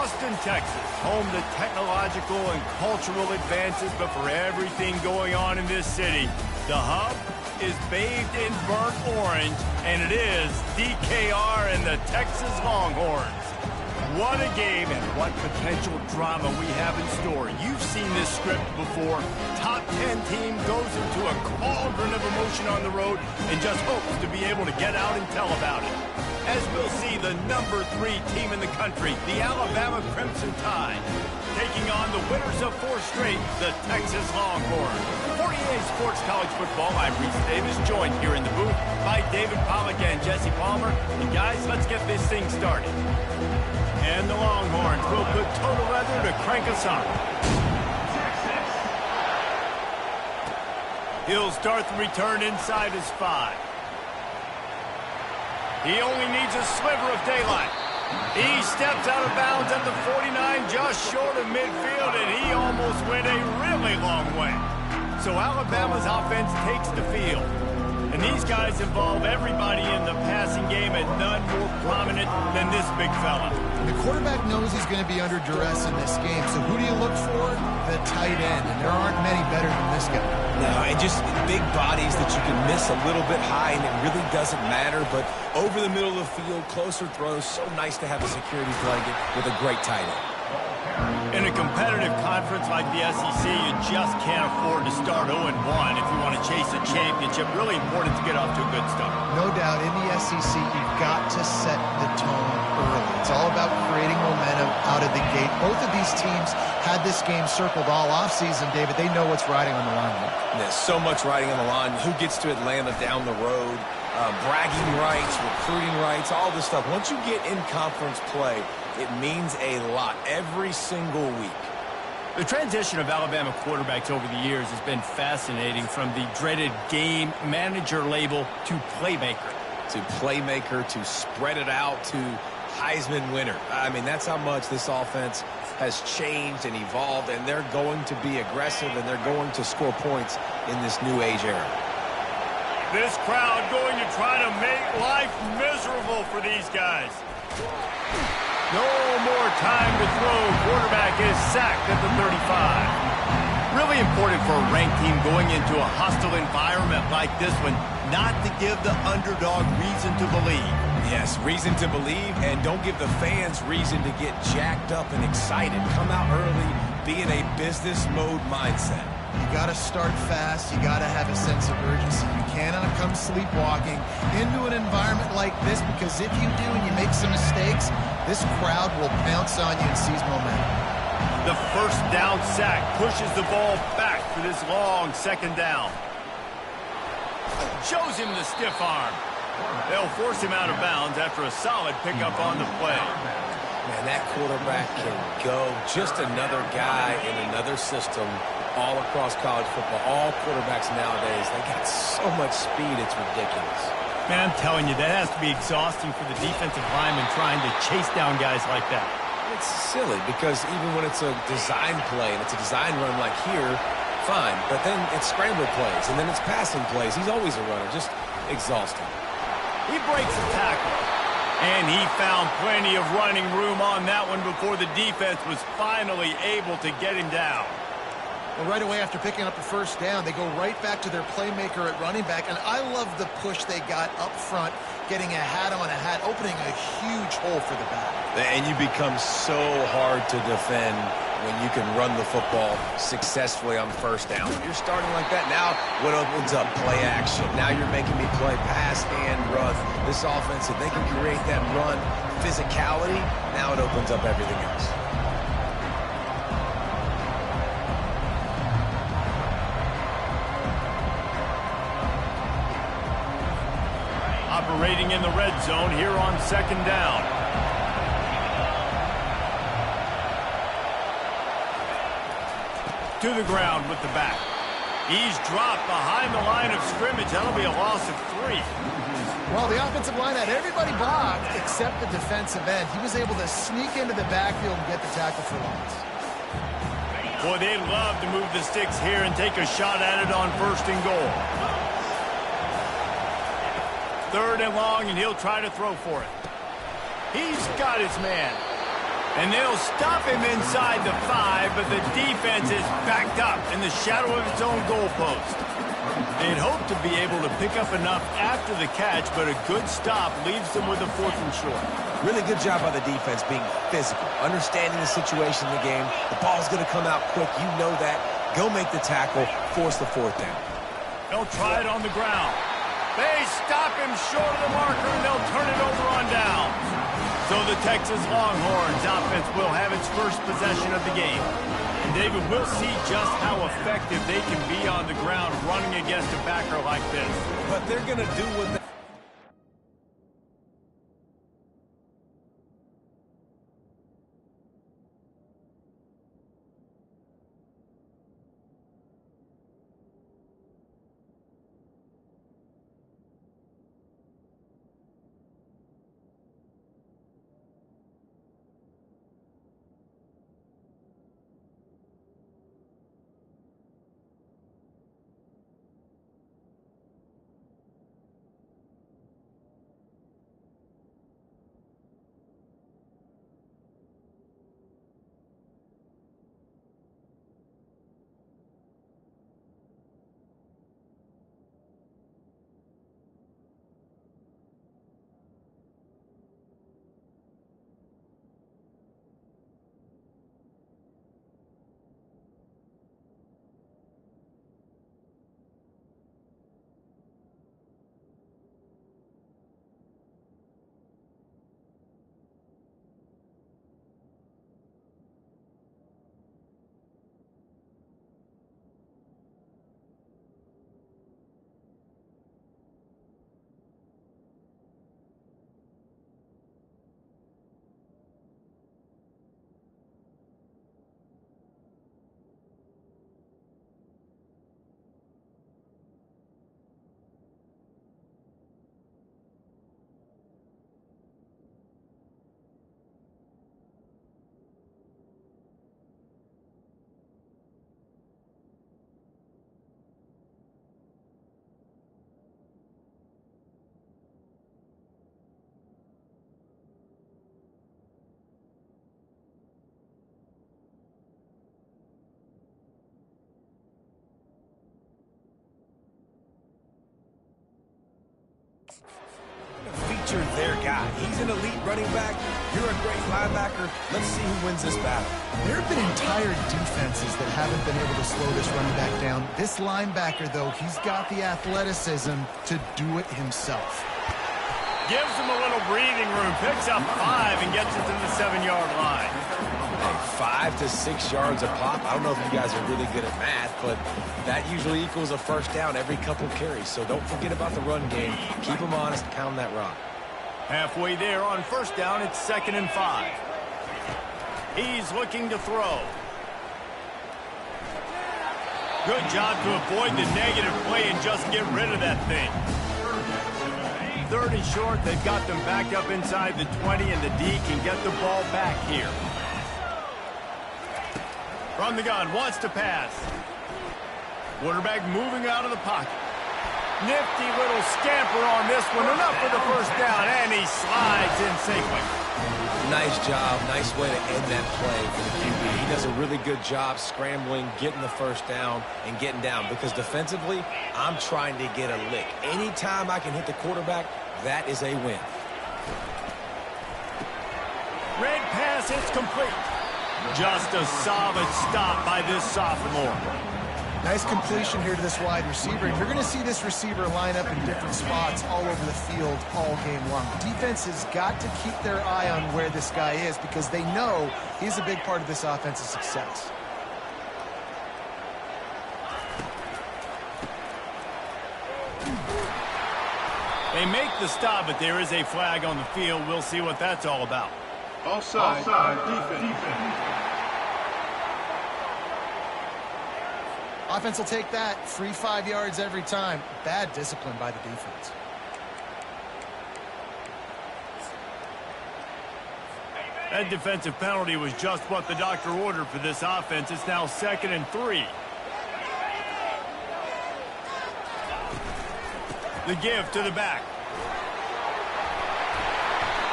Austin, Texas, home to technological and cultural advances, but for everything going on in this city, the hub is bathed in burnt orange, and it is DKR and the Texas Longhorns. What a game and what potential drama we have in store. You've seen this script before. Top 10 team goes into a cauldron of emotion on the road and just hopes to be able to get out and tell about it. As we'll see, the number 3 team in the country, the Alabama Crimson Tide, taking on the winners of 4 straight, the Texas Longhorns. For EA Sports College Football, I'm Reese Davis, joined here in the booth by David Pollack and Jesse Palmer. And guys, let's get this thing started. And the Longhorns will put total leather to crank us on. He'll start the return inside his 5. He only needs a sliver of daylight. He steps out of bounds at the 49, just short of midfield, and he almost went a really long way. So Alabama's offense takes the field. And these guys involve everybody in the passing game, and none more prominent than this big fella. The quarterback knows he's going to be under duress in this game, so who do you look for? The tight end, and there aren't many better than this guy. No, and just big bodies that you can miss a little bit high, and it really doesn't matter, but over the middle of the field, closer throws, so nice to have a security blanket with a great tight end. In a competitive conference like the SEC, you just can't afford to start 0-1 if you want to chase a championship. Really important to get off to a good start. No doubt, in the SEC, you've got to set the tone early. It's all about creating momentum out of the gate. Both of these teams had this game circled all offseason, David. They know what's riding on the line. There's so much riding on the line. Who gets to Atlanta down the road? Bragging rights, recruiting rights, all this stuff. Once you get in conference play, it means a lot every single week. The transition of Alabama quarterbacks over the years has been fascinating, from the dreaded game manager label to playmaker. To playmaker, to spread it out, to Heisman winner. I mean, that's how much this offense has changed and evolved, and they're going to be aggressive, and they're going to score points in this new age era. This crowd going to try to make life miserable for these guys. No more time to throw. Quarterback is sacked at the 35. Really important for a ranked team going into a hostile environment like this one, not to give the underdog reason to believe. Yes, reason to believe, and don't give the fans reason to get jacked up and excited. Come out early, be in a business mode mindset. You got to start fast. You got to have a sense of urgency. You cannot come sleepwalking into an environment like this, because if you do and you make some mistakes, this crowd will pounce on you and seize momentum. The first down sack pushes the ball back for this long second down. Shows him the stiff arm. They'll force him out of bounds after a solid pickup on the play. Man, that quarterback can go. Just another guy in another system all across college football. All quarterbacks nowadays, they got so much speed, it's ridiculous. Man, I'm telling you, that has to be exhausting for the defensive lineman trying to chase down guys like that. It's silly, because even when it's a design play and it's a design run like here, fine. But then it's scramble plays, and then it's passing plays. He's always a runner, just exhausting. He breaks the tackle, and he found plenty of running room on that one before the defense was finally able to get him down. Well, right away after picking up the first down, they go right back to their playmaker at running back, and I love the push they got up front, getting a hat on a hat, opening a huge hole for the back. And you become so hard to defend when you can run the football successfully on first down. When you're starting like that, now what opens up? Play action. Now you're making me play pass and run. This offense, if they can create that run physicality, now it opens up everything else. Operating in the red zone here on second down. To the ground with the back. He's dropped behind the line of scrimmage. That'll be a loss of 3. Well, the offensive line had everybody blocked except the defensive end. He was able to sneak into the backfield and get the tackle for loss. Boy, they love to move the sticks here and take a shot at it on first and goal. 3rd and long, and he'll try to throw for it. He's got his man. And they'll stop him inside the 5, but the defense is backed up in the shadow of its own goalpost. They'd hoped to be able to pick up enough after the catch, but a good stop leaves them with a 4th and short. Really good job by the defense being physical, understanding the situation in the game. The ball's going to come out quick. You know that. Go make the tackle, force the 4th down. They'll try it on the ground. They stop him short of the marker, and they'll turn it over on down. So the Texas Longhorns offense will have its first possession of the game. And David, we'll see just how effective they can be on the ground running against a backer like this. But they're going to do what they... Feature their guy. He's an elite running back. You're a great linebacker. Let's see who wins this battle. There have been entire defenses that haven't been able to slow this running back down. This linebacker, though, he's got the athleticism to do it himself. Gives him a little breathing room, picks up 5 and gets it to the 7-yard line. Hey, 5 to 6 yards a pop. I don't know if you guys are really good at math, but that usually equals a first down every couple carries. So don't forget about the run game. Keep them honest, pound that rock. Halfway there on first down, it's 2nd and 5. He's looking to throw. Good job to avoid the negative play and just get rid of that thing. 3rd and short, they've got them backed up inside the 20, and the D can get the ball back here. From the gun, wants to pass. Quarterback moving out of the pocket. Nifty little scamper on this one, enough for the first down, and he slides in safely. Nice job, nice way to end that play for the QB. He does a really good job scrambling, getting the first down, and getting down. Because defensively, I'm trying to get a lick. Anytime I can hit the quarterback, that is a win. Red pass, it's complete. Just a solid stop by this sophomore. Nice completion here to this wide receiver. And you're going to see this receiver line up in different spots all over the field all game long. Defense has got to keep their eye on where this guy is because they know he's a big part of this offense's success. They make the stop, but there is a flag on the field. We'll see what that's all about. Offside, defense. Offense will take that. Free 5 yards every time. Bad discipline by the defense. That defensive penalty was just what the doctor ordered for this offense. It's now 2nd and 3. The give to the back.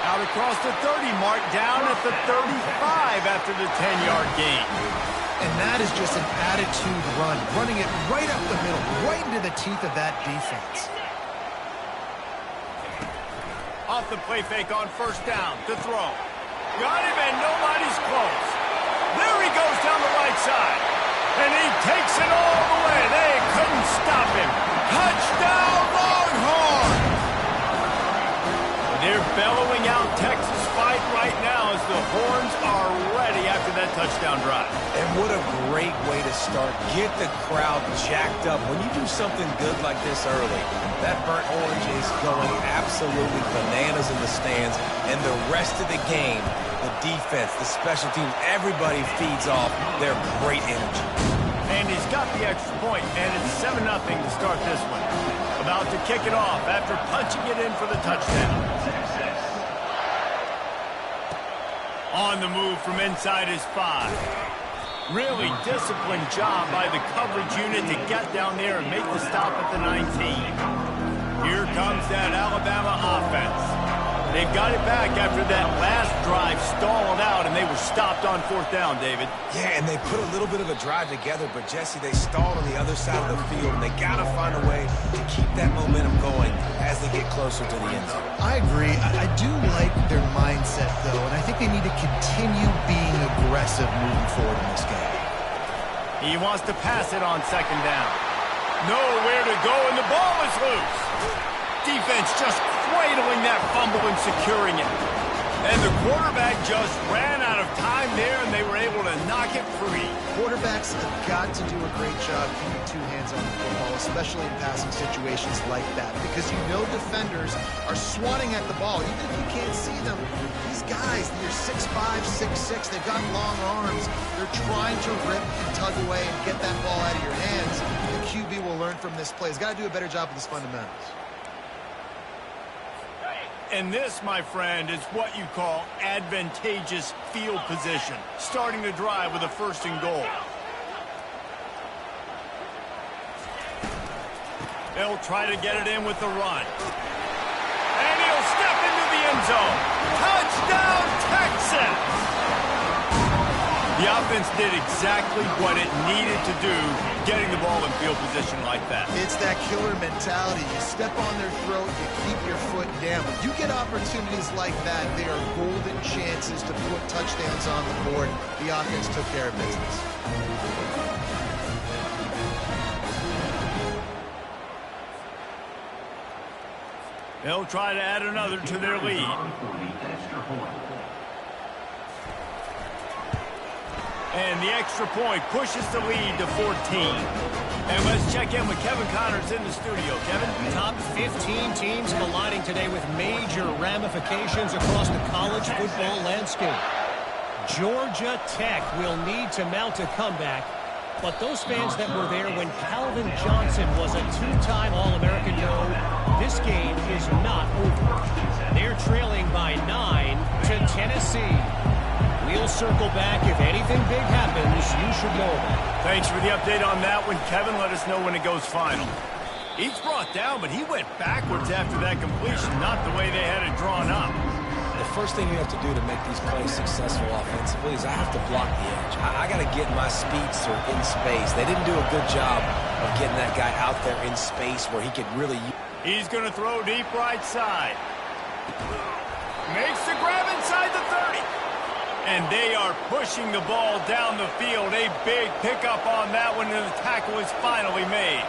Out across the 30 mark, down at the 35 after the 10-yard gain. And that is just an attitude run, running it right up the middle, right into the teeth of that defense. Off the play fake on first down to throw. Got him, and nobody's close. There he goes down the right side. And he takes it all the way. They couldn't stop him. Touchdown, Longhorn! They're bellowing out Texas fight right now as the Horns are ready after that touchdown drive. And what a great way to start. Get the crowd jacked up. When you do something good like this early, that burnt orange is going absolutely bananas in the stands. And the rest of the game, the defense, the special teams, everybody feeds off their great energy. And he's got the extra point, and it's 7-0 to start this one. About to kick it off after punching it in for the touchdown. On the move from inside his 5. Really disciplined job by the coverage unit to get down there and make the stop at the 19. Here comes that Alabama offense. They've got it back after that last drive stalled out, and they were stopped on fourth down, David. Yeah, and they put a little bit of a drive together, but, Jesse, they stalled on the other side of the field, and they got to find a way to keep that momentum going as they get closer to the end zone. I agree. I do like their mindset, though, and I think they need to continue being aggressive moving forward in this game. He wants to pass it on second down. Nowhere to go, and the ball is loose. Defense just cradling that fumble and securing it. And the quarterback just ran out of time there, and they were able to knock it free. Quarterbacks have got to do a great job keeping two hands on the football, especially in passing situations like that, because you know defenders are swatting at the ball. Even if you can't see them, these guys, they're 6'5", 6'6", they've got long arms. They're trying to rip and tug away and get that ball out of your hands. The QB will learn from this play. He's got to do a better job with his fundamentals. And this, my friend, is what you call advantageous field position. Starting the drive with a 1st and goal. They'll try to get it in with the run. And he'll step into the end zone. Touchdown, Texas! The offense did exactly what it needed to do, getting the ball in field position like that. It's that killer mentality. You step on their throat, you keep your foot down. When you get opportunities like that, they are golden chances to put touchdowns on the board. The offense took care of business. They'll try to add another to their lead. And the extra point pushes the lead to 14. And let's check in with Kevin Connors in the studio. Kevin? Top 15 teams colliding today with major ramifications across the college football landscape. Georgia Tech will need to mount a comeback, but those fans that were there when Calvin Johnson was a 2-time All-American know this game is not over. They're trailing by 9 to Tennessee. We'll circle back. If anything big happens, you should know about it. Thanks for the update on that one, Kevin. Let us know when it goes final. He's brought down, but he went backwards after that completion, not the way they had it drawn up. The first thing you have to do to make these plays successful offensively is I have to block the edge. I got to get my speedster in space. They didn't do a good job of getting that guy out there in space where he could really... He's going to throw deep right side. Makes the grab inside the 30. And they are pushing the ball down the field. A big pickup on that one, and the tackle is finally made.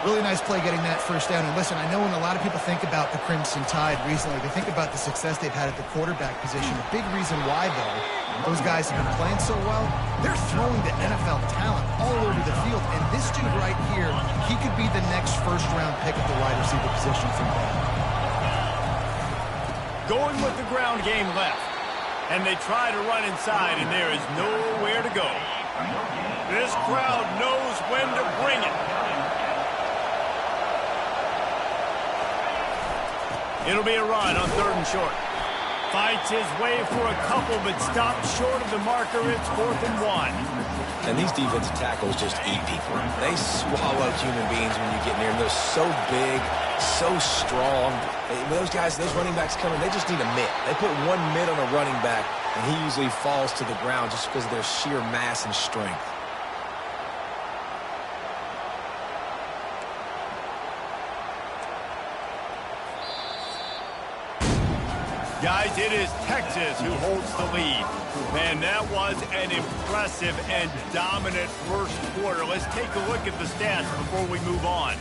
Really nice play getting that first down. And listen, I know when a lot of people think about the Crimson Tide recently, they think about the success they've had at the quarterback position. The big reason why, though, those guys have been playing so well, they're throwing the NFL talent all over the field. And this dude right here, he could be the next first-round pick at the wide receiver position from them. Going with the ground game left. And they try to run inside, and there is nowhere to go. This crowd knows when to bring it. It'll be a run on 3rd and short. Fights his way for a couple, but stopped short of the marker. It's 4th and 1. And these defensive tackles just eat people. They swallow human beings when you get near them. They're so big, so strong. Those guys, those running backs coming, they just need a mitt. They put one mitt on a running back, and he usually falls to the ground just because of their sheer mass and strength. Guys, it is Texas who holds the lead. Man, that was an impressive and dominant first quarter. Let's take a look at the stats before we move on.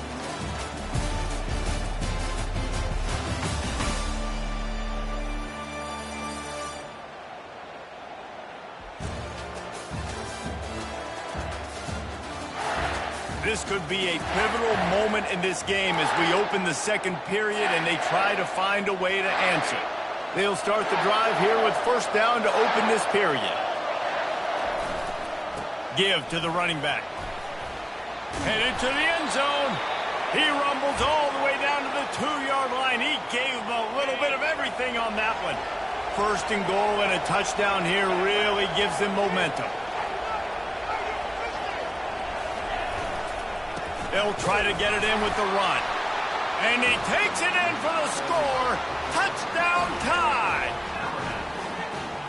This could be a pivotal moment in this game as we open the second period and they try to find a way to answer. They'll start the drive here with first down to open this period. Give to the running back. Headed to the end zone. He rumbles all the way down to the 2-yard line. He gave a little bit of everything on that one. First and goal and a touchdown here really gives them momentum. They'll try to get it in with the run. And he takes it in for the score. Touchdown tie.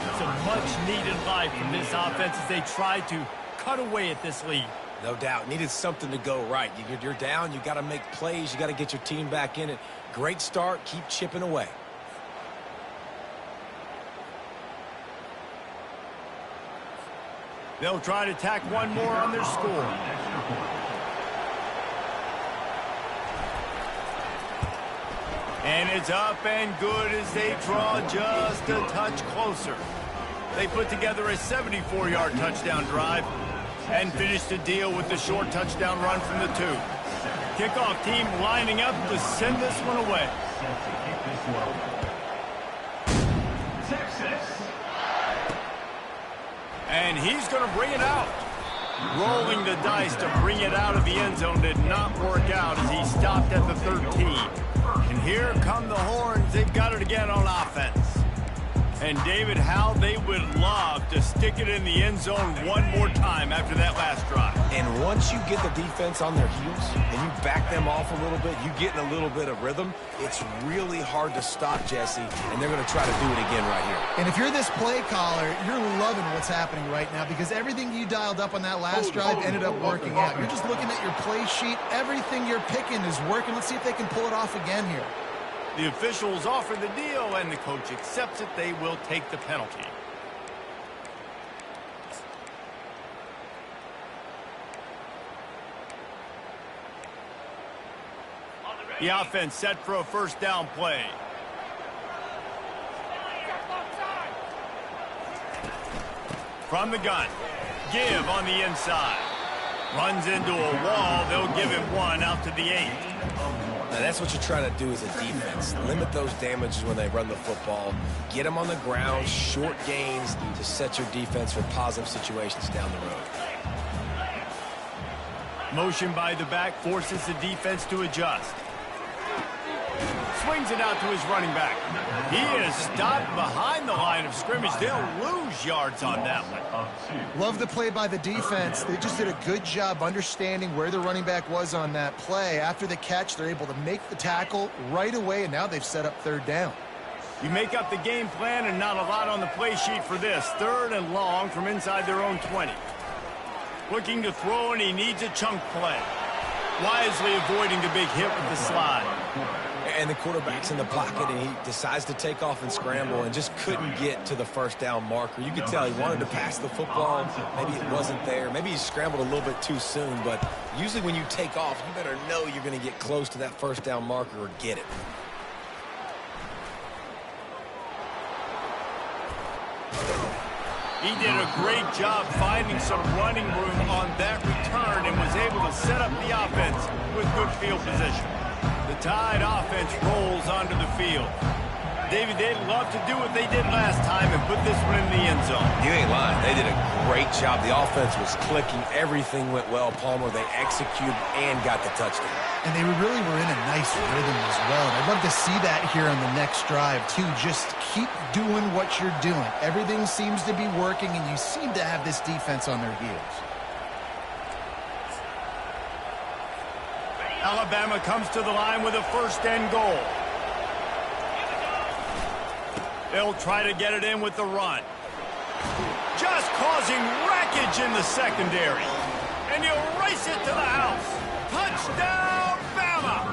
It's a much-needed life from this offense as they try to cut away at this lead. No doubt. Needed something to go right. You're down. You got to make plays. You got to get your team back in it. Great start. Keep chipping away. They'll try to tack one more on their score. And it's up and good as they draw just a touch closer. They put together a 74-yard touchdown drive and finish the deal with the short touchdown run from the 2. Kickoff team lining up to send this one away. And he's going to bring it out. Rolling the dice to bring it out of the end zone did not work out as he stopped at the 13. And here come the horns. They've got it again on offense. And David, how they would love to stick it in the end zone one more time after that last drive. And once you get the defense on their heels and you back them off a little bit, you get in a little bit of rhythm, it's really hard to stop, Jesse, and they're going to try to do it again right here. And if you're this play caller, you're loving what's happening right now because everything you dialed up on that last drive ended up working out. You're just looking at your play sheet. Everything you're picking is working. Let's see if they can pull it off again here. The officials offer the deal, and the coach accepts it. They will take the penalty. The offense set for a first down play. From the gun. Give on the inside. Runs into a wall. They'll give him one out to the 8. Now, that's what you're trying to do as a defense. Limit those damages when they run the football. Get them on the ground, short gains to set your defense for positive situations down the road. Motion by the back forces the defense to adjust. Swings it out to his running back. He is stopped behind the line of scrimmage. They'll lose yards on that one. Love the play by the defense. They just did a good job understanding where the running back was on that play. After the catch, they're able to make the tackle right away, and now they've set up third down. You make up the game plan and not a lot on the play sheet for this. 3rd and long from inside their own 20. Looking to throw, and he needs a chunk play. Wisely avoiding the big hit with the slide. And the quarterback's in the pocket, and he decides to take off and scramble and just couldn't get to the first down marker. You could tell he wanted to pass the football. Maybe it wasn't there. Maybe he scrambled a little bit too soon. But usually when you take off, you better know you're going to get close to that first down marker or get it. He did a great job finding some running room on that return and was able to set up the offense with good field position. The Tide offense rolls onto the field. David, they'd love to do what they did last time and put this one in the end zone. You ain't lying. They did a great job. The offense was clicking. Everything went well. Palmer, they executed and got the touchdown. And they really were in a nice rhythm as well. And I'd love to see that here on the next drive, too. Just keep doing what you're doing. Everything seems to be working, and you seem to have this defense on their heels. Alabama comes to the line with a first and goal. They'll try to get it in with the run. Just causing wreckage in the secondary. And you race it to the house. Touchdown, Bama!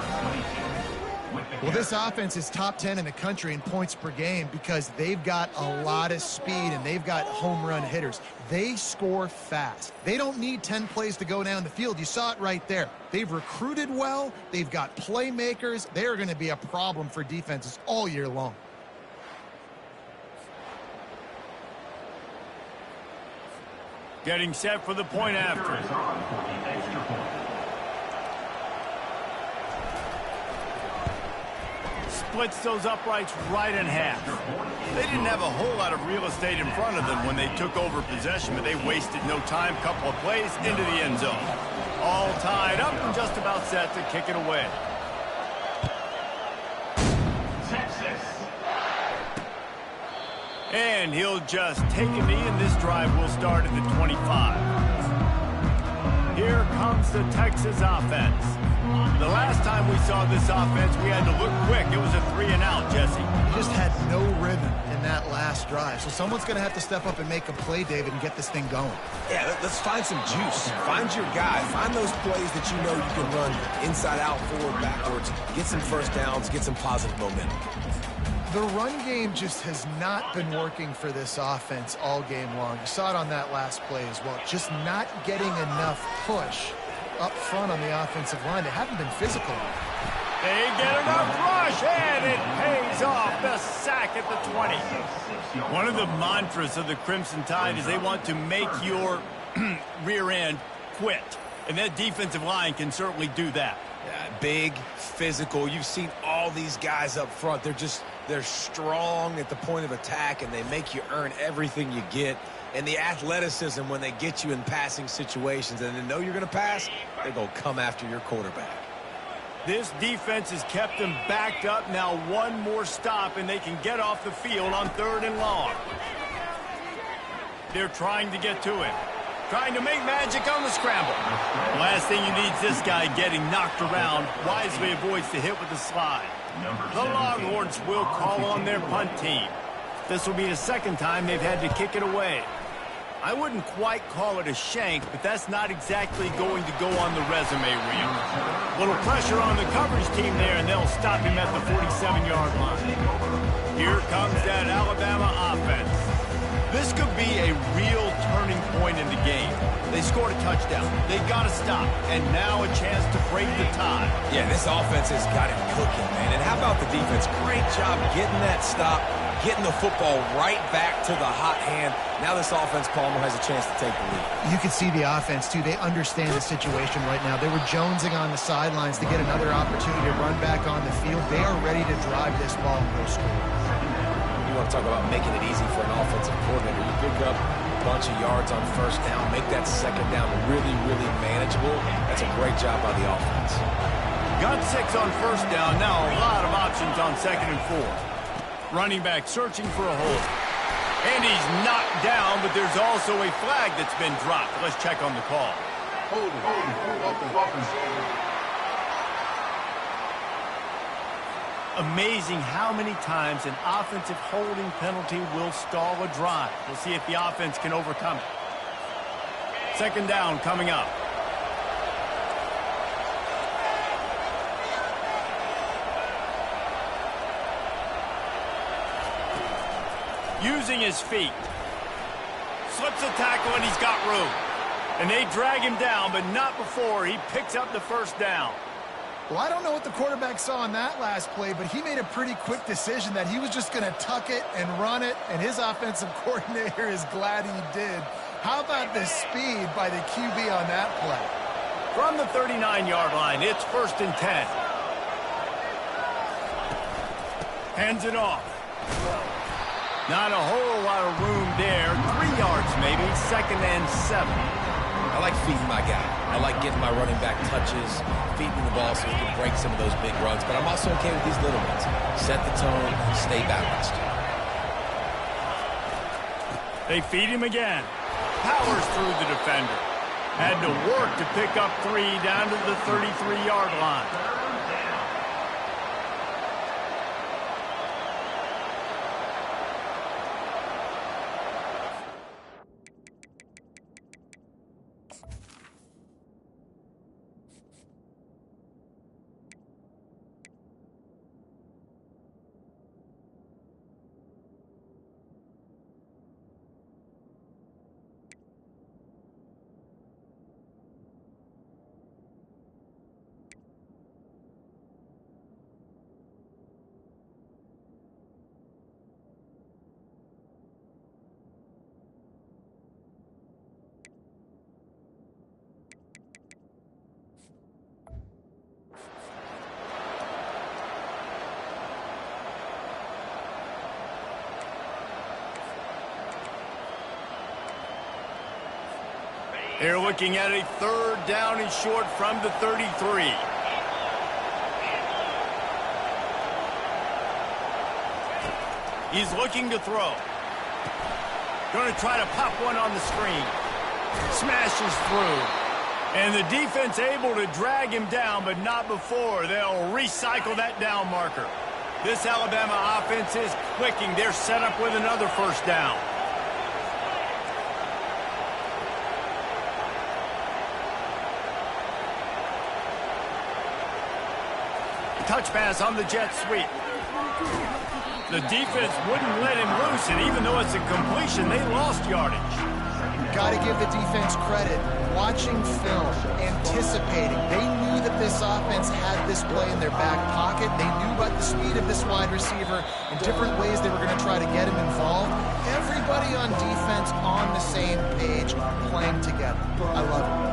Well, this offense is top 10 in the country in points per game because they've got a lot of speed and they've got home run hitters. They score fast. They don't need 10 plays to go down the field. You saw it right there. They've recruited well. They've got playmakers. They are going to be a problem for defenses all year long. Getting set for the point after. Splits those uprights right in half. They didn't have a whole lot of real estate in front of them when they took over possession, but they wasted no time. Couple of plays into the end zone. All tied up and just about set to kick it away. And he'll just take a knee, and this drive will start at the 25. Here comes the Texas offense. The last time we saw this offense, we had to look quick. It was a 3-and-out, Jesse. Just had no rhythm in that last drive. So someone's going to have to step up and make a play, David, and get this thing going. Yeah, let's find some juice. Find your guy. Find those plays that you know you can run inside out, forward, backwards. Get some first downs. Get some positive momentum. The run game just has not been working for this offense all game long. You saw it on that last play as well. Just not getting enough push up front on the offensive line. They haven't been physical. They get enough rush, and it pays off. The sack at the 20. One of the mantras of the Crimson Tide is they want to make your rear end quit. And that defensive line can certainly do that. Yeah, big, physical. You've seen all these guys up front. They're strong at the point of attack, and they make you earn everything you get. And the athleticism when they get you in passing situations and they know you're going to pass, they're going to come after your quarterback. This defense has kept them backed up. Now one more stop, and they can get off the field on 3rd and long. They're trying to get to him. Trying to make magic on the scramble. Last thing you need is this guy getting knocked around. Wisely avoids the hit with the slide. The Longhorns will call on their punt team. This will be the second time they've had to kick it away. I wouldn't quite call it a shank, but that's not exactly going to go on the resume reel. Little pressure on the coverage team there, and they'll stop him at the 47-yard line. Here comes that Alabama offense. This could be a real turning point in the game. They scored a touchdown. They got to stop, and now a chance to break the tie. Yeah, this offense has got it cooking, man. And how about the defense? Great job getting that stop, getting the football right back to the hot hand. Now this offense, Palmer, has a chance to take the lead. You can see the offense, too. They understand the situation right now. They were jonesing on the sidelines to get another opportunity to run back on the field. They are ready to drive this ball and go score. You want to talk about making it easy for an offensive coordinator. You pick up a bunch of yards on first down, make that second down really, really manageable. That's a great job by the offense. Got 6 on first down. Now a lot of options on 2nd and 4. Running back searching for a hole. And he's knocked down, but there's also a flag that's been dropped. Let's check on the call. Amazing how many times an offensive holding penalty will stall a drive. We'll see if the offense can overcome it. 2nd down coming up. Using his feet. Slips a tackle, and he's got room. And they drag him down, but not before he picks up the first down. Well, I don't know what the quarterback saw on that last play, but he made a pretty quick decision that he was just going to tuck it and run it, and his offensive coordinator is glad he did. How about the speed by the QB on that play? From the 39-yard line, it's 1st and 10. Hands it off. Not a whole lot of room there. 3 yards maybe, 2nd and 7. I like feeding my guy. I like getting my running back touches, feeding the ball so he can break some of those big runs. But I'm also okay with these little ones. Set the tone, stay balanced. They feed him again. Powers through the defender. Had to work to pick up 3 down to the 33-yard line. They're looking at a 3rd down and short from the 33. He's looking to throw. Going to try to pop one on the screen. Smashes through. And the defense able to drag him down, but not before. They'll recycle that down marker. This Alabama offense is clicking. They're set up with another 1st down. Touch pass on the jet sweep. The defense wouldn't let him loose, and even though it's a completion, they lost yardage. Got to give the defense credit. Watching film, anticipating. They knew that this offense had this play in their back pocket. They knew about the speed of this wide receiver and different ways they were going to try to get him involved. Everybody on defense on the same page, playing together. I love it.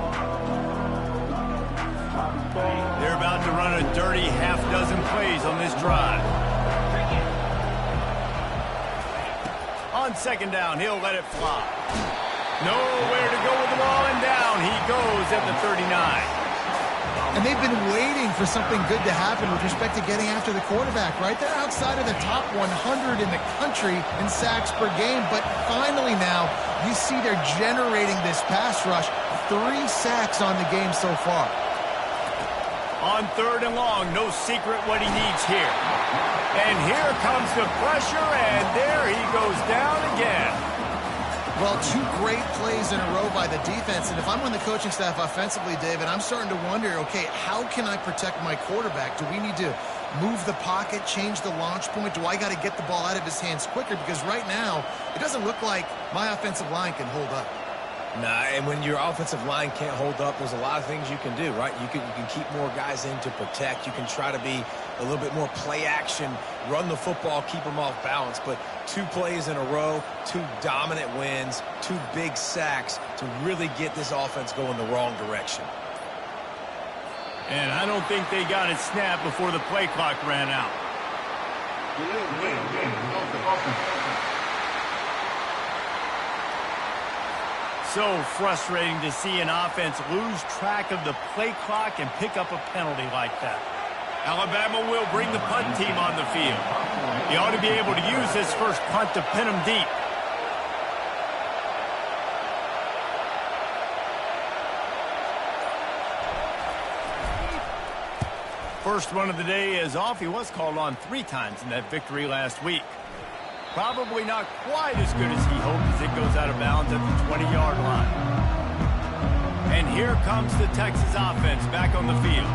They're about to run a dirty half-dozen plays on this drive. On 2nd down, he'll let it fly. Nowhere to go with the ball, and down he goes at the 39. And they've been waiting for something good to happen with respect to getting after the quarterback, right? They're outside of the top 100 in the country in sacks per game, but finally now you see they're generating this pass rush. 3 sacks on the game so far. On 3rd and long, no secret what he needs here. And here comes the pressure, and there he goes down again. Well, 2 great plays in a row by the defense, and if I'm on the coaching staff offensively, David, I'm starting to wonder, okay, how can I protect my quarterback? Do we need to move the pocket, change the launch point? Do I got to get the ball out of his hands quicker? Because right now, it doesn't look like my offensive line can hold up. Nah, and when your offensive line can't hold up, there's a lot of things you can do, right? You can keep more guys in to protect. You can try to be a little bit more play action, run the football, keep them off balance. But 2 plays in a row, 2 dominant wins, 2 big sacks to really get this offense going the wrong direction. And I don't think they got it snapped before the play clock ran out. So frustrating to see an offense lose track of the play clock and pick up a penalty like that. Alabama will bring the punt team on the field. He ought to be able to use this first punt to pin them deep. First one of the day is off. He was called on 3 times in that victory last week. Probably not quite as good as he hoped as it goes out of bounds at the 20-yard line. And here comes the Texas offense back on the field.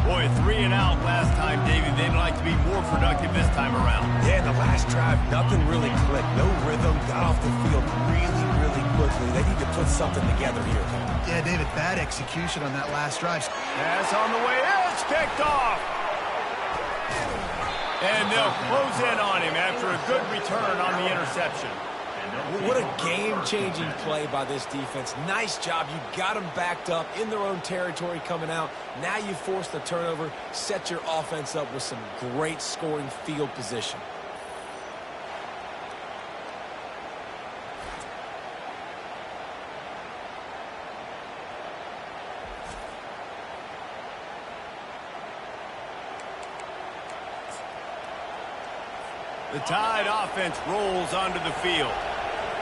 Boy, 3 and out last time, David. They'd like to be more productive this time around. Yeah, in the last drive, nothing really clicked. No rhythm, got off the field really, really quickly. They need to put something together here. Yeah, David, bad execution on that last drive. Pass on the way. It's picked off. And they'll close in on him after a good return on the interception. What a game-changing play by this defense. Nice job. You got them backed up in their own territory coming out. Now you force the turnover, set your offense up with some great scoring field position. The Tide offense rolls onto the field.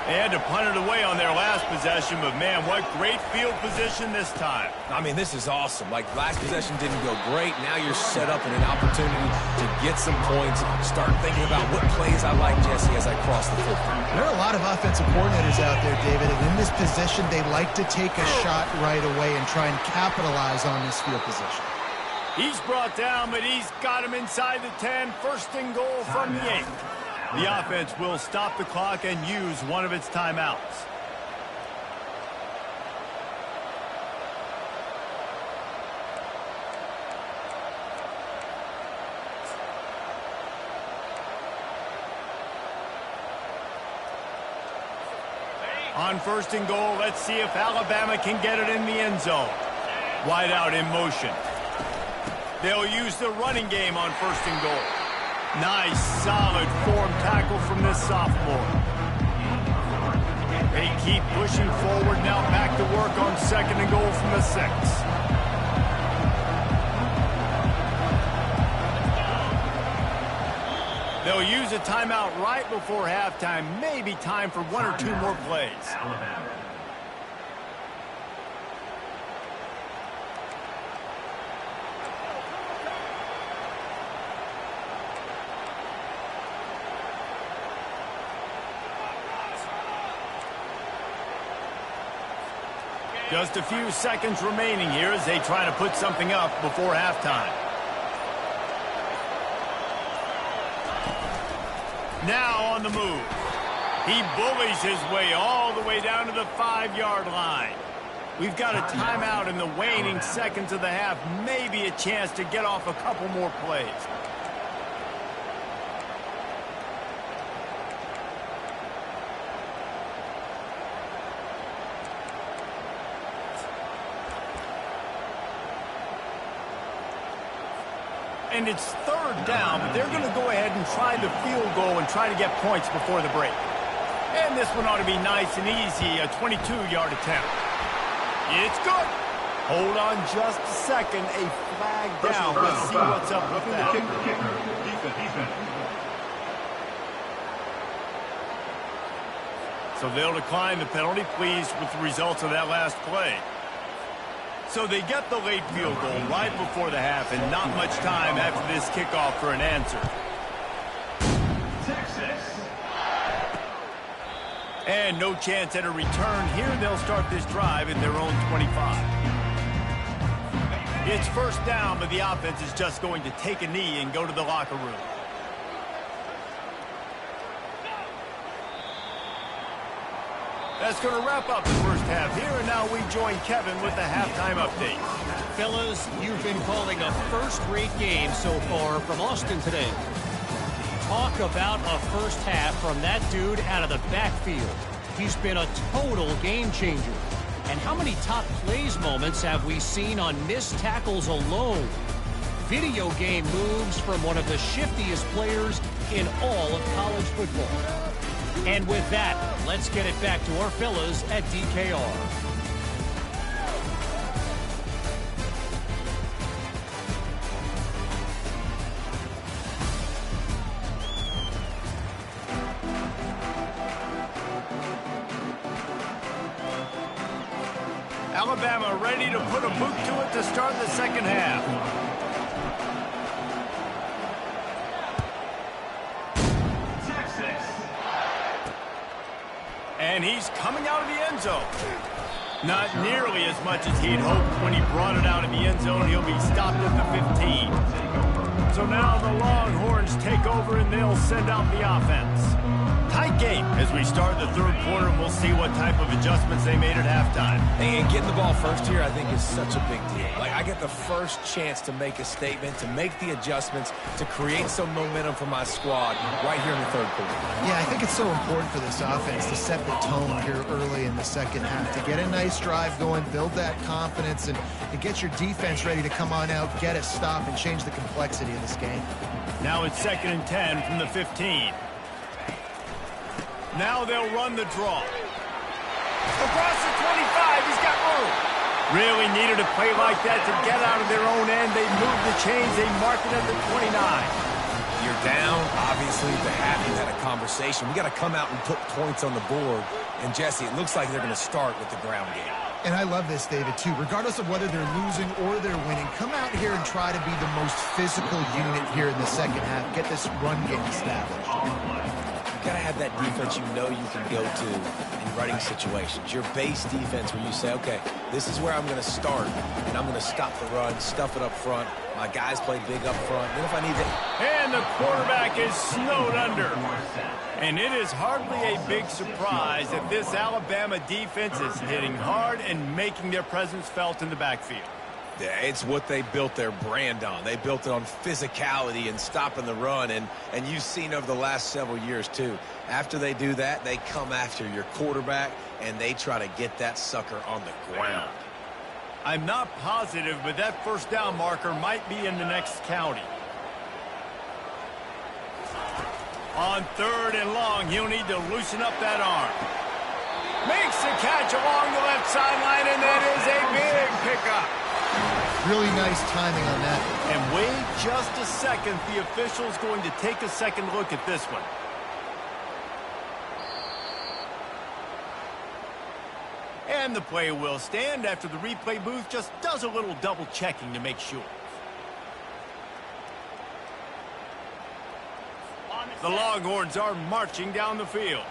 They had to punt it away on their last possession, but man, what great field position this time. I mean, this is awesome. Like, last possession didn't go great. Now you're set up in an opportunity to get some points. Start thinking about what plays I like, Jesse, as I cross the football. There are a lot of offensive coordinators out there, David, and in this position, they like to take a shot right away and try and capitalize on this field position. He's brought down, but he's got him inside the 10. First and goal from the 8. The offense will stop the clock and use one of its timeouts. On first and goal, let's see if Alabama can get it in the end zone. Wide out in motion. They'll use the running game on first and goal. Nice, solid form tackle from this sophomore. They keep pushing forward, now back to work on second and goal from the 6. They'll use a timeout right before halftime. Maybe time for 1 or 2 more plays. Just a few seconds remaining here as they try to put something up before halftime. Now on the move. He bullies his way all the way down to the 5-yard line. We've got a timeout in the waning seconds of the half. Maybe a chance to get off a couple more plays. And it's third down, but they're going to go ahead and try the field goal and try to get points before the break. And this one ought to be nice and easy, a 22-yard attempt. It's good. Hold on just a second. A flag down. Let's see what's up with that. Defense. So they'll decline the penalty, pleased with the results of that last play. So they get the late field goal right before the half, and not much time after this kickoff for an answer. Texas. And no chance at a return here. They'll start this drive at their own 25. It's first down, but the offense is just going to take a knee and go to the locker room. That's going to wrap up the first half here, and now we join Kevin with the halftime update. Fellas, you've been calling a first-rate game so far from Austin today. Talk about a first half from that dude out of the backfield. He's been a total game changer. And how many top plays moments have we seen on missed tackles alone? Video game moves from one of the shiftiest players in all of college football. And with that, let's get it back to our fellas at DKR. Alabama ready to put a boot to it to start the second half. And he's coming out of the end zone. Not nearly as much as he'd hoped when he brought it out of the end zone. He'll be stopped at the 15. So now the Longhorns take over and they'll send out the offense. Tight game as we start the third quarter, and we'll see what type of adjustments they made at halftime. And getting the ball first here, I think, is such a big deal. Like, I get the first chance to make a statement, to make the adjustments, to create some momentum for my squad right here in the third quarter. Yeah, I think it's so important for this offense to set the tone here early in the second half, to get a nice drive going, build that confidence, and get your defense ready to come on out, get a stop, and change the complexity of this game. Now it's 2nd and 10 from the 15. Now they'll run the draw. Across the 25, he's got room. Really needed a play like that to get out of their own end. They moved the chains, they marked it at the 29. You're you're down, obviously, to have you had a conversation. We got to come out and put points on the board. And, Jesse, it looks like they're going to start with the ground game. And I love this, David, too. Regardless of whether they're losing or they're winning, come out here and try to be the most physical unit here in the second half. Get this run game established. You got to have that defense you know you can go to in running situations. Your base defense where you say, okay, this is where I'm going to start, and I'm going to stop the run, stuff it up front. My guys play big up front. Then if I need to... And the quarterback is snowed under. And it is hardly a big surprise that this Alabama defense is hitting hard and making their presence felt in the backfield. Yeah, it's what they built their brand on. They built it on physicality and stopping the run, and you've seen over the last several years, too. After they do that, they come after your quarterback, and they try to get that sucker on the ground. I'm not positive, but that first down marker might be in the next county. On 3rd and long, he'll need to loosen up that arm. Makes the catch along the left sideline, and that is a big pickup. Really nice timing on that. And wait just a second. The official's going to take a second look at this one. And the play will stand after the replay booth just does a little double checking to make sure. The Longhorns are marching down the field.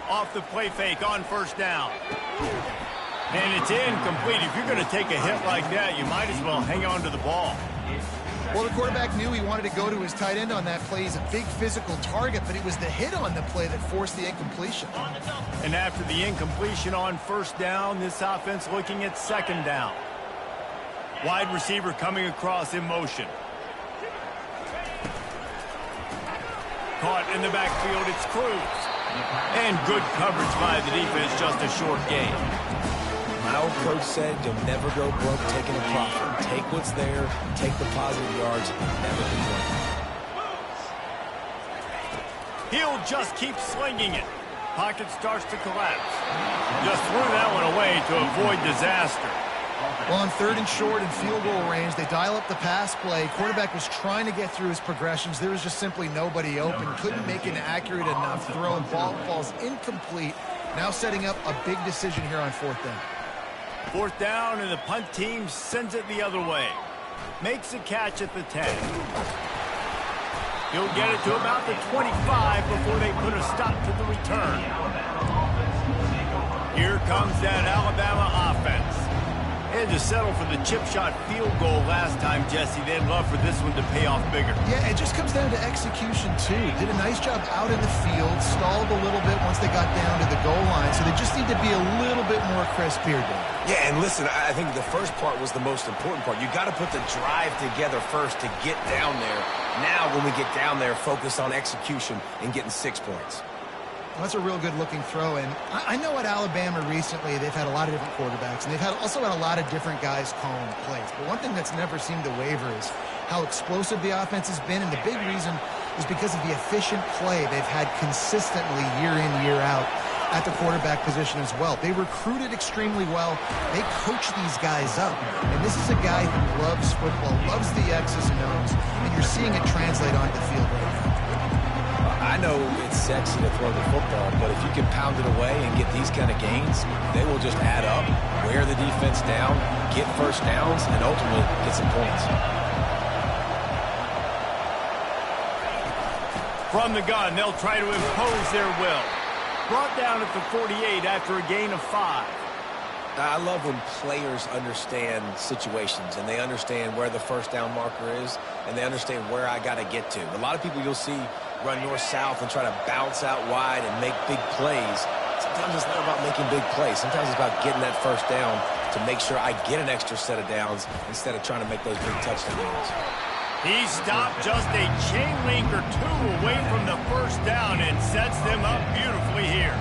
Off the play fake on first down. And it's incomplete. If you're going to take a hit like that, you might as well hang on to the ball. Well, the quarterback knew he wanted to go to his tight end on that play. He's a big physical target, but it was the hit on the play that forced the incompletion. And after the incompletion on first down, this offense looking at second down. Wide receiver coming across in motion. Caught in the backfield, it's Cruz. And good coverage by the defense, just a short gain. My old coach said you'll never go broke taking a profit. Take what's there, take the positive yards, and never complain. He'll just keep slinging it. Pocket starts to collapse. Just threw that one away to avoid disaster. Well, on 3rd and short and field goal range, they dial up the pass play. Quarterback was trying to get through his progressions. There was just simply nobody open. Couldn't make an accurate enough throw. Ball falls incomplete. Now setting up a big decision here on 4th down. 4th down, and the punt team sends it the other way. Makes a catch at the 10. He'll get it to about the 25 before they put a stop to the return. Here comes that Alabama offense. Had to settle for the chip shot field goal last time, Jesse. They'd love for this one to pay off bigger. Yeah, it just comes down to execution, too. Did a nice job out in the field, stalled a little bit once they got down to the goal line, so they just need to be a little bit more crisp here, Dave. Yeah, and listen, I think the first part was the most important part. You got to put the drive together first to get down there. Now, when we get down there, focus on execution and getting 6 points. Well, that's a real good-looking throw, and I know at Alabama recently they've had a lot of different quarterbacks, and they've also had a lot of different guys calling plays. But one thing that's never seemed to waver is how explosive the offense has been, and the big reason is because of the efficient play they've had consistently year in, year out at the quarterback position as well. They recruited extremely well. They coach these guys up, and this is a guy who loves football, loves the X's and O's, and you're seeing it translate onto the field right now. I know it's sexy to throw the football, but if you can pound it away and get these kind of gains, they will just add up, wear the defense down, get first downs, and ultimately get some points. From the gun, they'll try to impose their will. Brought down at the 48 after a gain of 5. I love when players understand situations and they understand where the first down marker is and they understand where I got to get to. A lot of people you'll see run north-south and try to bounce out wide and make big plays. Sometimes it's not about making big plays. Sometimes it's about getting that first down to make sure I get an extra set of downs instead of trying to make those big touchdown runs. He stopped just a chain link or two away from the first down and sets them up beautifully here.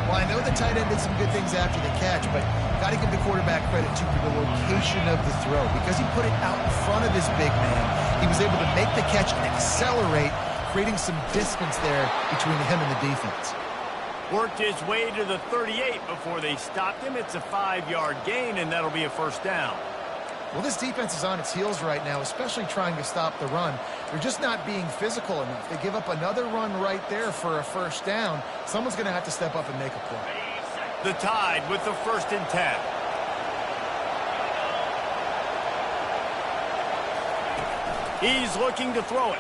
Well, I know the tight end did some good things after the catch, but got to give the quarterback credit, too, for the location of the throw. Because he put it out in front of his big man, he was able to make the catch and accelerate, creating some distance there between him and the defense. Worked his way to the 38 before they stopped him. It's a 5-yard gain, and that'll be a first down. Well, this defense is on its heels right now, especially trying to stop the run. They're just not being physical enough. They give up another run right there for a first down. Someone's going to have to step up and make a play. The Tide with the 1st and 10. He's looking to throw it.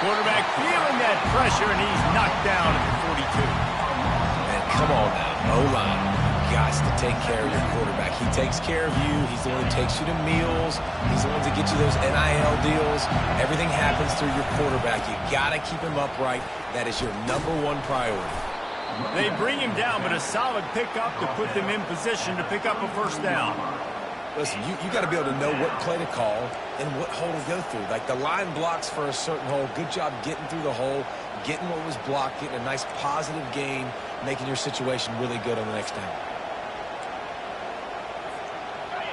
Quarterback feeling that pressure, and he's knocked down at the 42. Man, come on now. O-line, you got to take care of your quarterback. He takes care of you. He's the one who takes you to meals. He's the one to get you those NIL deals. Everything happens through your quarterback. You got to keep him upright. That is your #1 priority. They bring him down, but a solid pickup to put them in position to pick up a first down. Listen, you got to be able to know what play to call and what hole to go through. Like the line blocks for a certain hole. Good job getting through the hole, getting what was blocked, getting a nice positive gain, making your situation really good on the next down.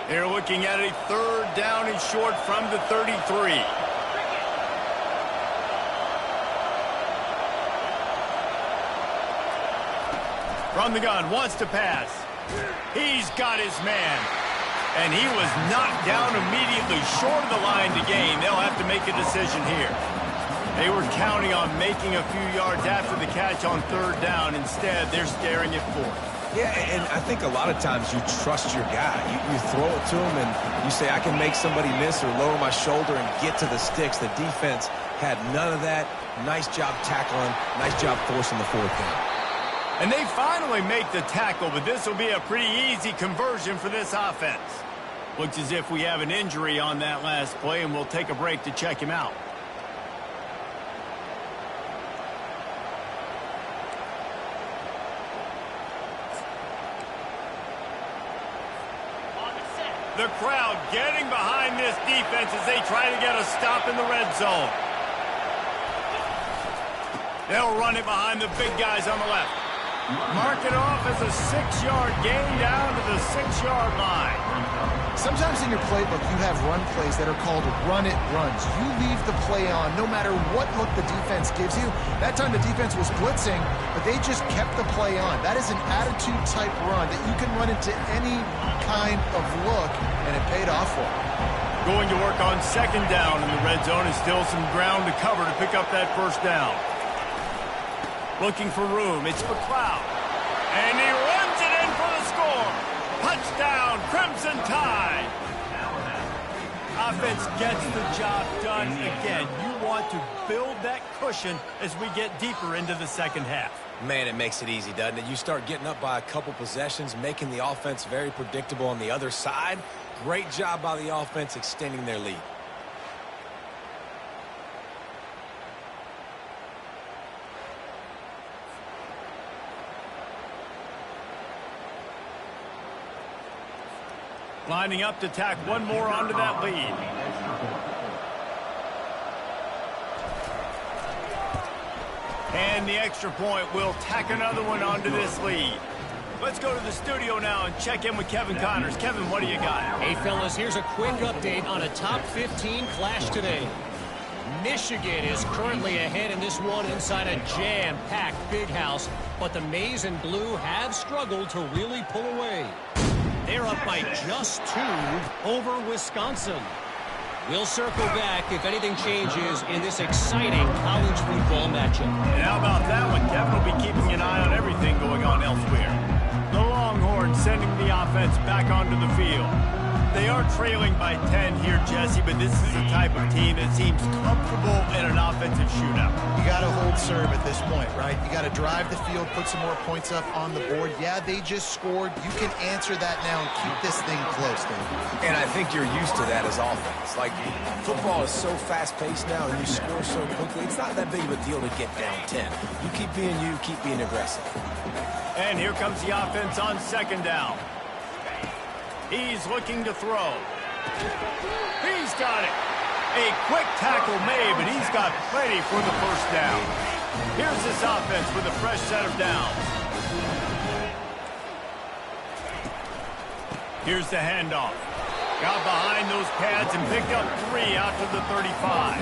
They're looking at a 3rd down and short from the 33. From the gun, wants to pass. He's got his man. And he was knocked down immediately short of the line to gain. They'll have to make a decision here. They were counting on making a few yards after the catch on 3rd down. Instead, they're staring at 4th. Yeah, and I think a lot of times you trust your guy. You throw it to him and you say, I can make somebody miss or lower my shoulder and get to the sticks. The defense had none of that. Nice job tackling. Nice job forcing the 4th down. And they finally make the tackle, but this will be a pretty easy conversion for this offense. Looks as if we have an injury on that last play, and we'll take a break to check him out. The crowd getting behind this defense as they try to get a stop in the red zone. They'll run it behind the big guys on the left. Mark it off as a 6-yard gain down to the 6-yard line. Sometimes in your playbook, you have run plays that are called run-it runs. You leave the play on no matter what look the defense gives you. That time the defense was blitzing, but they just kept the play on. That is an attitude-type run that you can run into any kind of look, and it paid off for them. Going to work on 2nd down in the red zone, and still some ground to cover to pick up that first down. Looking for room. It's McLeod. And he runs it in for the score. Touchdown, Crimson Tide. Offense gets the job done again. You want to build that cushion as we get deeper into the 2nd half. Man, it makes it easy, doesn't it? You start getting up by a couple possessions, making the offense very predictable on the other side. Great job by the offense extending their lead. Lining up to tack one more onto that lead. And the extra point will tack another one onto this lead. Let's go to the studio now and check in with Kevin Connors. Kevin, what do you got? Hey, fellas, here's a quick update on a top 15 clash today. Michigan is currently ahead in this one inside a jam-packed Big House, but the Maize and Blue have struggled to really pull away. They're up by just 2 over Wisconsin. We'll circle back if anything changes in this exciting college football matchup. And how about that one? Kevin will be keeping an eye on everything going on elsewhere. The Longhorns sending the offense back onto the field. They are trailing by 10 here, Jesse, but this is the type of team that seems comfortable in an offensive shootout. You got to hold serve at this point, right? You got to drive the field, put some more points up on the board. Yeah, they just scored. You can answer that now and keep this thing close, Dave. And I think you're used to that as offense. Like, football is so fast-paced now, and you score so quickly. It's not that big of a deal to get down 10. You keep being aggressive. And here comes the offense on 2nd down. He's looking to throw. He's got it. A quick tackle made, but he's got plenty for the first down. Here's this offense with a fresh set of downs. Here's the handoff. Got behind those pads and picked up 3 out to the 35.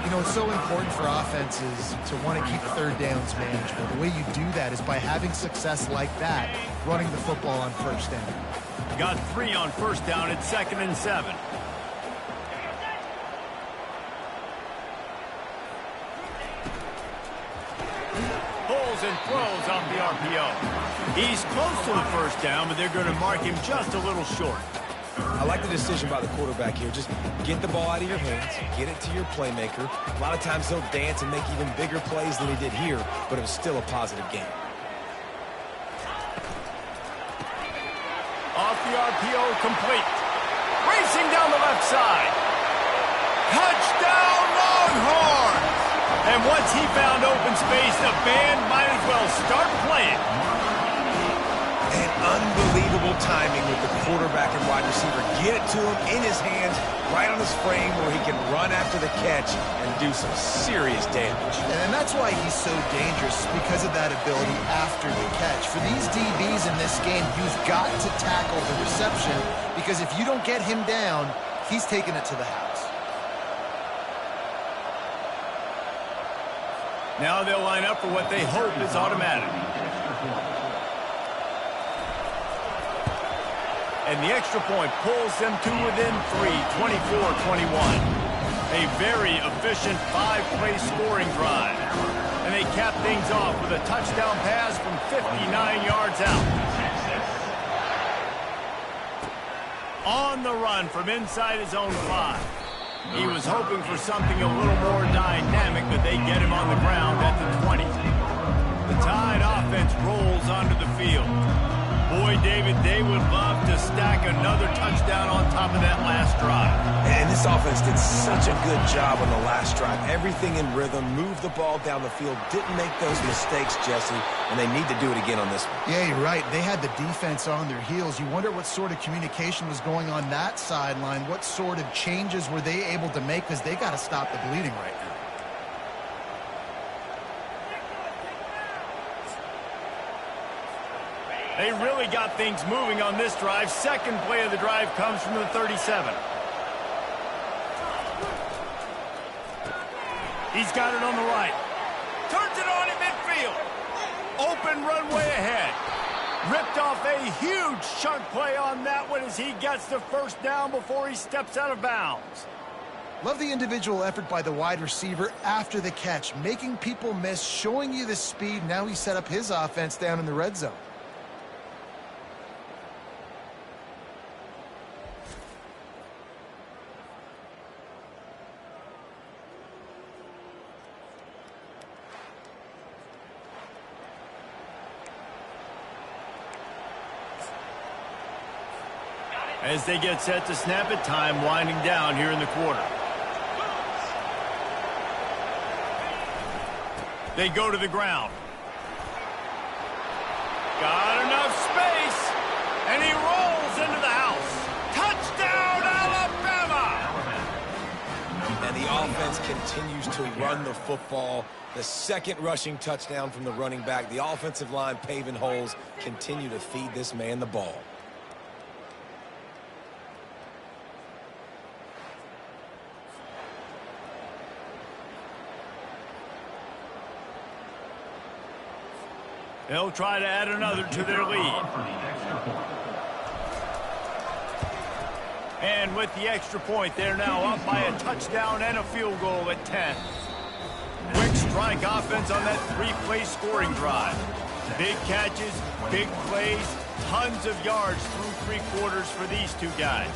You know, it's so important for offenses to want to keep third downs manageable. The way you do that is by having success like that, running the football on first down. Got 3 on first down at 2nd and 7. Pulls and throws off the RPO. He's close to the first down, but they're going to mark him just a little short. I like the decision by the quarterback here. Just get the ball out of your hands, get it to your playmaker. A lot of times he'll dance and make even bigger plays than he did here, but it was still a positive game. Off the RPO, complete. Racing down the left side. Touchdown, Longhorns! And once he found open space, the band might as well start playing. And unbelievable timing with the quarterback and wide receiver. Get it to him in his hands, right on his frame where he can run after the catch and do some serious damage. And that's why he's so dangerous, because of that ability after the catch. For these DBs in this game, you've got to tackle the reception, because if you don't get him down, he's taking it to the house. Now they'll line up for what they hope is automatic. And the extra point pulls them to within 3, 24-21. A very efficient 5-play scoring drive. And they cap things off with a touchdown pass from 59 yards out. On the run from inside his own 5. He was hoping for something a little more dynamic, but they get him on the ground at the 20. The Tide offense rolls onto the field. Boy, David, they would love to stack another touchdown on top of that last drive. And this offense did such a good job on the last drive. Everything in rhythm, moved the ball down the field, didn't make those mistakes, Jesse, and they need to do it again on this one. Yeah, you're right. They had the defense on their heels. You wonder what sort of communication was going on that sideline. What sort of changes were they able to make, because they got to stop the bleeding right now. They really got things moving on this drive. Second play of the drive comes from the 37. He's got it on the right. Turns it on in midfield. Open runway ahead. Ripped off a huge chunk play on that one as he gets the first down before he steps out of bounds. Love the individual effort by the wide receiver after the catch, making people miss, showing you the speed. Now he set up his offense down in the red zone. As they get set to snap it, time winding down here in the quarter. They go to the ground. Got enough space, and he rolls into the house. Touchdown, Alabama! And the offense continues to run the football. The second rushing touchdown from the running back. The offensive line paving holes, continue to feed this man the ball. They'll try to add another to their lead. And with the extra point, they're now up by a touchdown and a field goal at 10. Quick strike offense on that 3-play scoring drive. Big catches, big plays, tons of yards through 3 quarters for these two guys.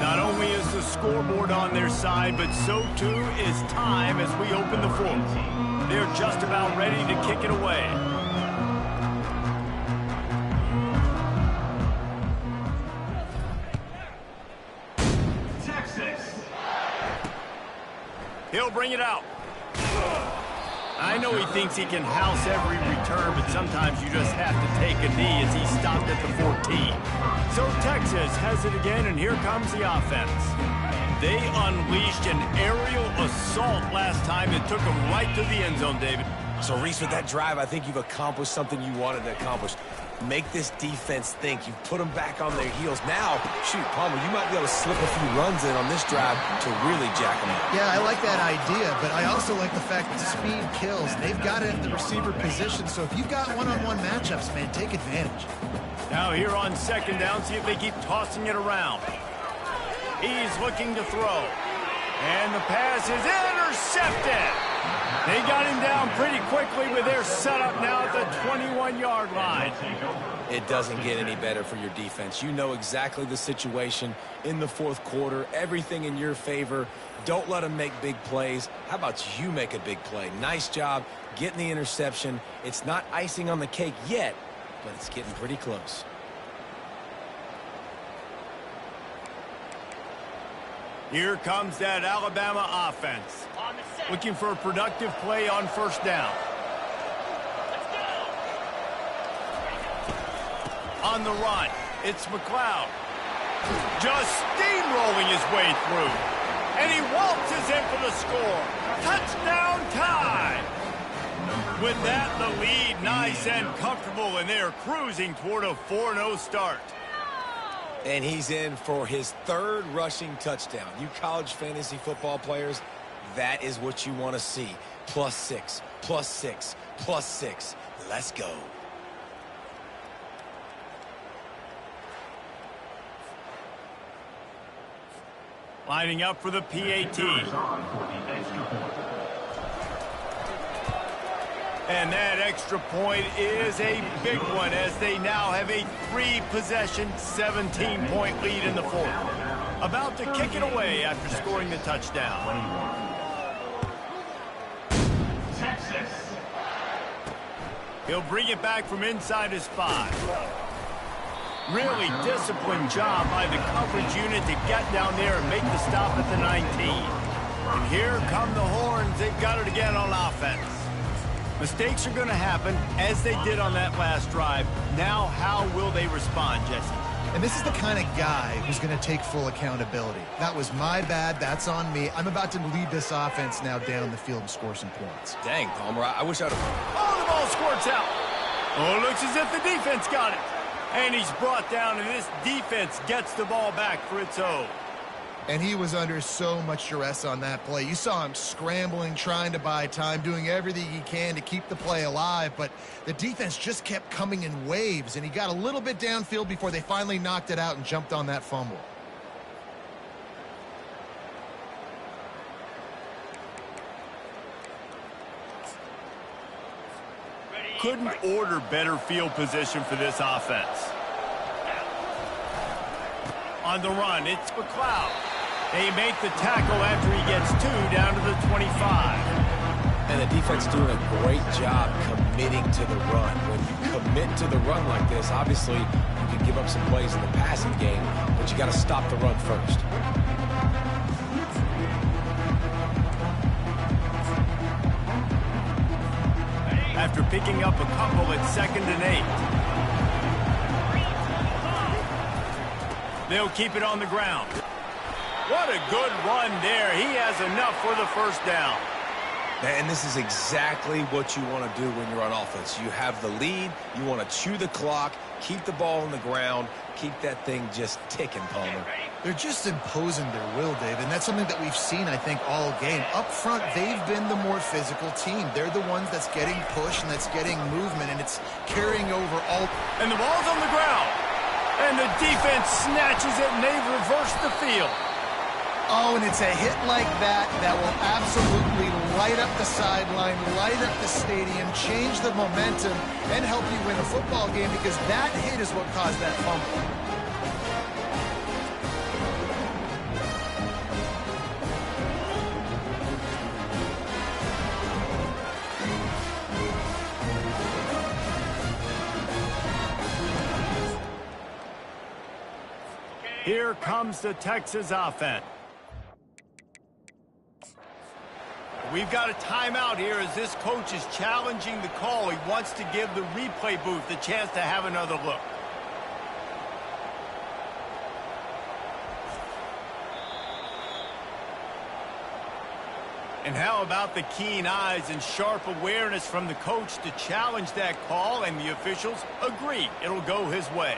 Not only is the scoreboard on their side, but so too is time as we open the 4th. They're just about ready to kick it away. Texas. He'll bring it out. I know he thinks he can house every return, but sometimes you just have to take a knee as he stopped at the 14. So Texas has it again, and here comes the offense. They unleashed an aerial assault last time that took them right to the end zone, David. So, Reese, with that drive, I think you've accomplished something you wanted to accomplish. Make this defense think. You've put them back on their heels. Now, shoot, Palmer, you might be able to slip a few runs in on this drive to really jack them up. Yeah, I like that idea, but I also like the fact that speed kills. They've got it at the receiver position, so if you've got one-on-one matchups, man, take advantage. Now here on second down, see if they keep tossing it around. He's looking to throw. And the pass is intercepted. They got him down pretty quickly with their setup now at the 21-yard line. It doesn't get any better for your defense. You know exactly the situation in the fourth quarter. Everything in your favor. Don't let them make big plays. How about you make a big play? Nice job getting the interception. It's not icing on the cake yet, but it's getting pretty close. Here comes that Alabama offense. Looking for a productive play on first down. On the run, it's McLeod. Just steamrolling his way through. And he waltzes in for the score. Touchdown time! With that, the lead nice and comfortable, and they're cruising toward a 4-0 start. And he's in for his third rushing touchdown. You college fantasy football players, that is what you want to see. +6, +6, +6. Let's go. Lining up for the PAT. And that extra point is a big one as they now have a 3-possession, 17-point lead in the fourth. About to kick it away after scoring the touchdown. He'll bring it back from inside his 5. Really disciplined job by the coverage unit to get down there and make the stop at the 19. And here come the horns. They've got it again on offense. Mistakes are going to happen, as they did on that last drive. Now, how will they respond, Jesse? And this is the kind of guy who's going to take full accountability. That was my bad. That's on me. I'm about to lead this offense now down the field and score some points. Dang, Palmer, I wish I'd have... Oh, the ball squirts out. Oh, it looks as if the defense got it. And he's brought down, and this defense gets the ball back for its own. And he was under so much duress on that play. You saw him scrambling, trying to buy time, doing everything he can to keep the play alive. But the defense just kept coming in waves, and he got a little bit downfield before they finally knocked it out and jumped on that fumble. Couldn't order better field position for this offense. On the run, it's McLeod. They make the tackle after he gets 2 down to the 25. And the defense doing a great job committing to the run. When you commit to the run like this, obviously you can give up some plays in the passing game, but you got to stop the run first. After picking up a couple at 2nd and 8. They'll keep it on the ground. What a good run there. He has enough for the first down. And this is exactly what you want to do when you're on offense. You have the lead. You want to chew the clock, keep the ball on the ground, keep that thing just ticking, Palmer. They're just imposing their will, Dave, and that's something that we've seen, I think, all game. Up front, they've been the more physical team. They're the ones that's getting pushed and that's getting movement, and it's carrying over all. And the ball's on the ground. And the defense snatches it, and they've reversed the field. Oh, and it's a hit like that that will absolutely light up the sideline, light up the stadium, change the momentum, and help you win a football game, because that hit is what caused that fumble. Here comes the Texas offense. We've got a timeout here as this coach is challenging the call. He wants to give the replay booth a chance to have another look. And how about the keen eyes and sharp awareness from the coach to challenge that call, and the officials agree it'll go his way.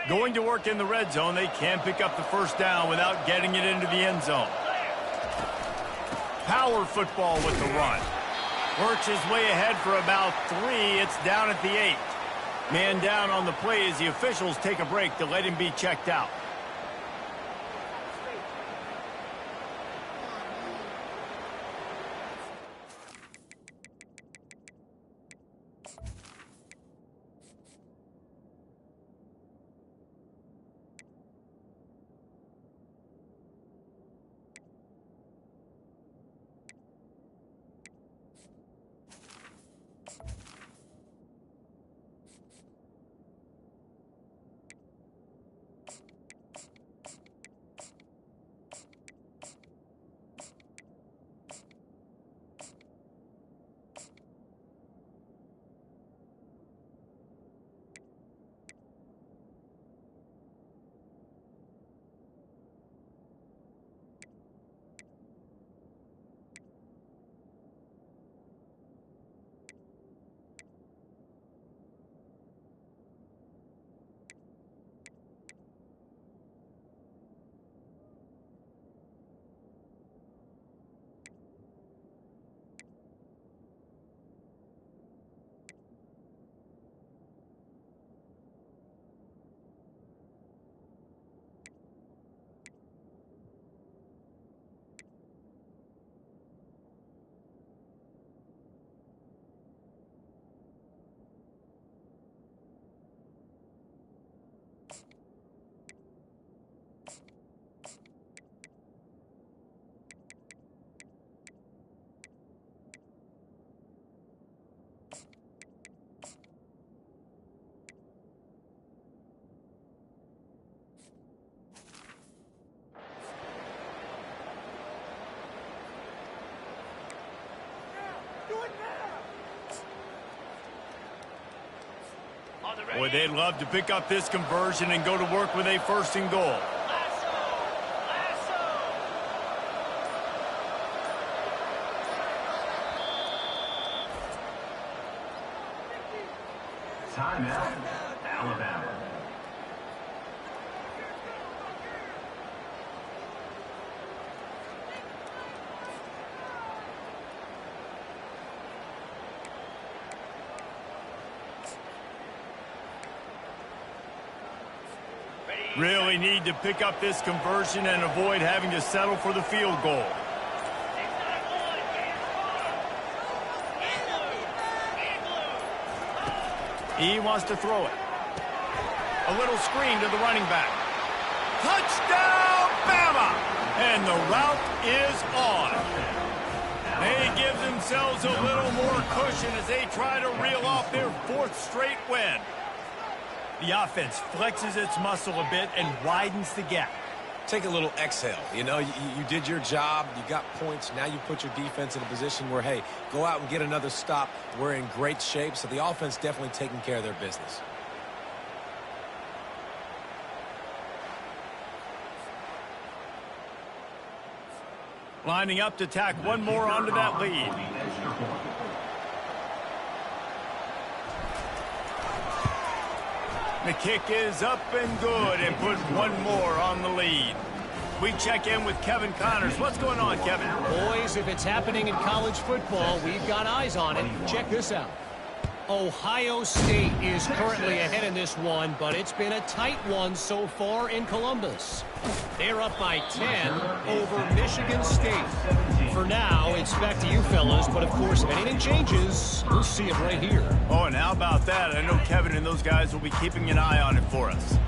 Going to work in the red zone, they can't pick up the first down without getting it into the end zone. Power football with the run. Works his way ahead for about 3. It's down at the 8. Man down on the play as the officials take a break to let him be checked out. Boy, they'd love to pick up this conversion and go to work with a first and goal. Timeout, Alabama. Really need to pick up this conversion and avoid having to settle for the field goal. He wants to throw it. A little screen to the running back. Touchdown, Bama! And the route is on. They give themselves a little more cushion as they try to reel off their 4th straight win. The offense flexes its muscle a bit and widens the gap. take a little exhale. You know, you did your job. You got points. Now you put your defense in a position where, hey, go out and get another stop. We're in great shape, so the offense definitely taking care of their business. Lining up to tack one more onto that lead. The kick is up and good and put one more on the lead. We check in with Kevin Connors. What's going on, Kevin? Boys, if it's happening in college football, we've got eyes on it. Check this out. Ohio State is currently ahead in this one, but it's been a tight one so far in Columbus. They're up by 10 over Michigan State. For now, it's back to you fellas, but of course, if anything changes, we'll see it right here. Oh, and how about that? I know Kevin and those guys will be keeping an eye on it for us.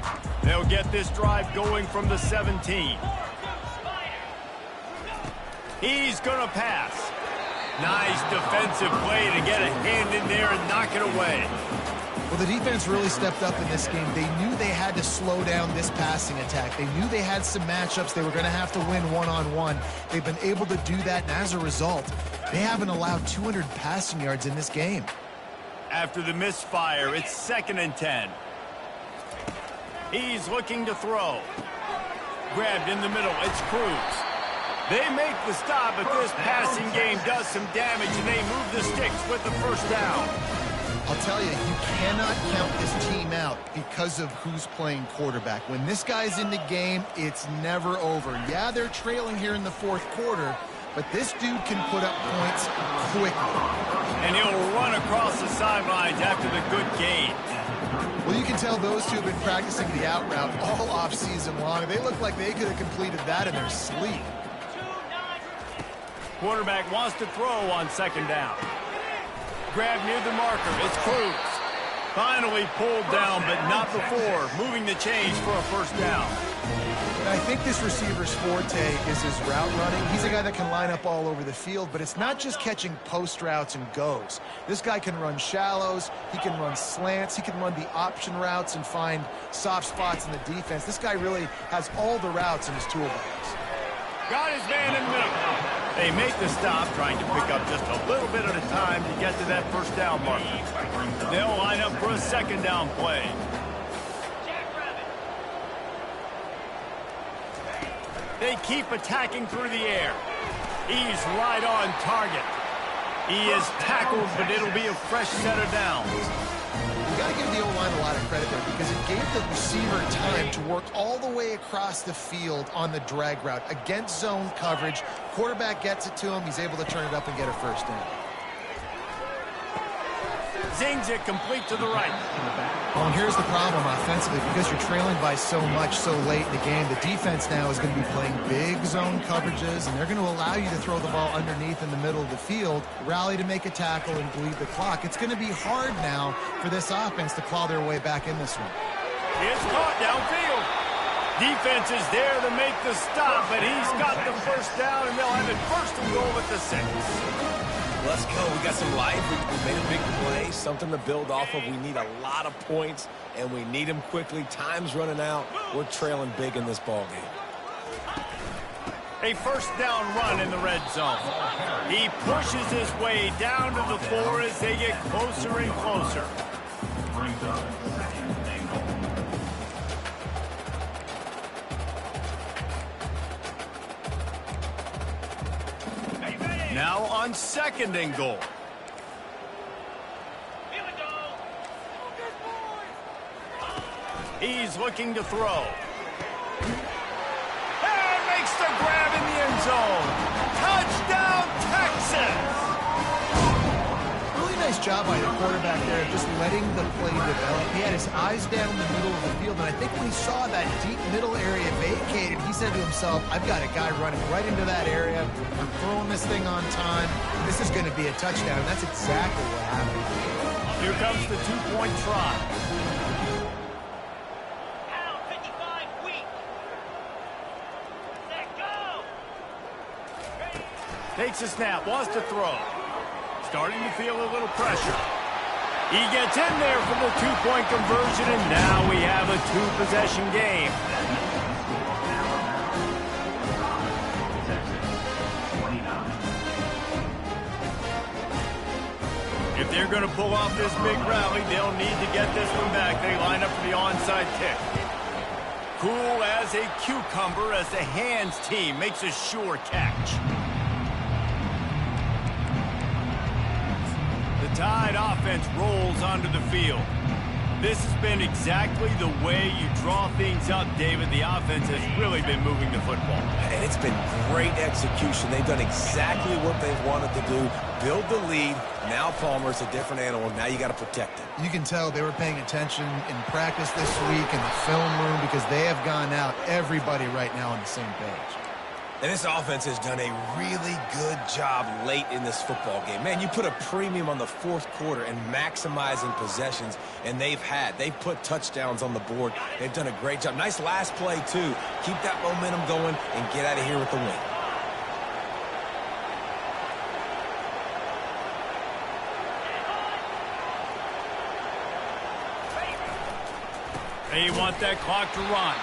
They'll get this drive going from the 17. He's going to pass. Nice defensive play to get a hand in there and knock it away. Well, the defense really stepped up in this game. They knew they had to slow down this passing attack. They knew they had some matchups they were going to have to win one-on-one. They've been able to do that, and as a result, they haven't allowed 200 passing yards in this game. After the misfire, it's 2nd and 10. He's looking to throw. Grabbed in the middle. It's Cruz. They make the stop, but this passing game does some damage, and they move the sticks with the first down. I'll tell you, you cannot count this team out because of who's playing quarterback. When this guy's in the game, it's never over. Yeah, they're trailing here in the 4th quarter, but this dude can put up points quickly. And he'll run across the sidelines after the good gain. Well, you can tell those two have been practicing the out route all offseason long. They look like they could have completed that in their sleep. Quarterback wants to throw on 2nd down. Grab near the marker. It's Cruz. Finally pulled down, but not before moving the chains for a first down. And I think this receiver's forte is his route running. He's a guy that can line up all over the field, but it's not just catching post routes and goes. This guy can run shallows. He can run slants. He can run the option routes and find soft spots in the defense. This guy really has all the routes in his toolbox. Got his man in the middle. They make the stop, trying to pick up just a little bit at a time to get to that first down marker. They'll line up for a 2nd down play. They keep attacking through the air. He's right on target. He is tackled, but it'll be a fresh set of downs. You got to give the O-line a lot of credit there because it gave the receiver time to work all the way across the field on the drag route against zone coverage. Quarterback gets it to him. He's able to turn it up and get a first down. Zings it complete to the right. Well, and here's the problem offensively. Because you're trailing by so much so late in the game, the defense now is going to be playing big zone coverages, and they're going to allow you to throw the ball underneath in the middle of the field, rally to make a tackle, and bleed the clock. It's going to be hard now for this offense to claw their way back in this one. It's caught downfield. Defense is there to make the stop, but he's got the first down, and they'll have it 1st and goal at the 6. Let's go. We got some life. We made a big play, something to build off of. We need a lot of points, and we need them quickly. Time's running out. We're trailing big in this ball game. A first down run in the red zone. He pushes his way down to the 4 as they get closer and closer. Brings up 2nd and goal. Now on 2nd and goal. Here we go. He's looking to throw. And makes the grab in the end zone. Touchdown, Texas! Really nice job by the quarterback there, just letting the play develop. He had his eyes down the middle of the field, and I think when he saw that deep middle area vacated, he said to himself, I've got a guy running right into that area. I'm throwing this thing on time. This is going to be a touchdown, and that's exactly what happened. Here comes the 2-point try. Down 55 weak. Let go. Takes a snap, wants to throw. Starting to feel a little pressure. He gets in there for the 2-point conversion, and now we have a 2-possession game. they're going to pull off this big rally, they'll need to get this one back. They line up for the onside kick. Cool as a cucumber as the hands team makes a sure catch. The Tide offense rolls onto the field. This has been exactly the way you draw things up, David. The offense has really been moving the football. And it's been great execution. They've done exactly what they've wanted to do. Build the lead. Now Palmer's a different animal. Now you got to protect it. You can tell they were paying attention in practice this week in the film room because they have gone out, everybody right now on the same page. And this offense has done a really good job late in this football game. Man, you put a premium on the fourth quarter and maximizing possessions, and they've put touchdowns on the board. They've done a great job. Nice last play, too. Keep that momentum going and get out of here with the win. They want that clock to run.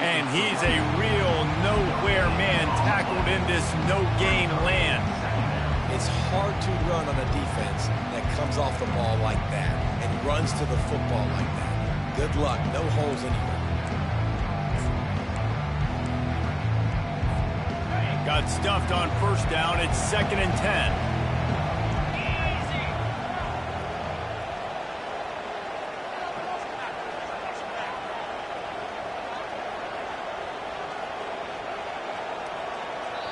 And he's a real nowhere man tackled in this no-gain land. It's hard to run on a defense that comes off the ball like that and runs to the football like that. Good luck. No holes anywhere. Got stuffed on first down. It's 2nd and 10.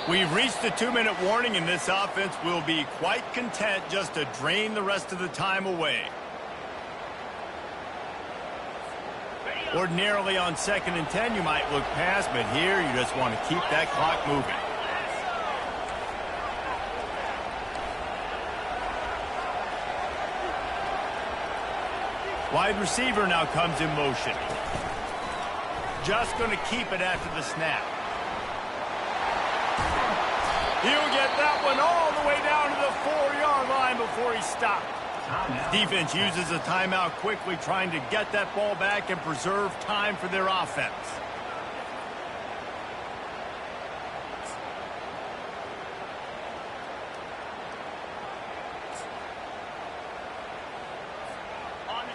We've reached the 2-minute warning, and this offense will be quite content just to drain the rest of the time away. Ordinarily on 2nd and 10, you might look past, but here you just want to keep that clock moving. Wide receiver now comes in motion. Just going to keep it after the snap. He'll get that one all the way down to the 4-yard line before he stopped. Defense uses a timeout quickly, trying to get that ball back and preserve time for their offense.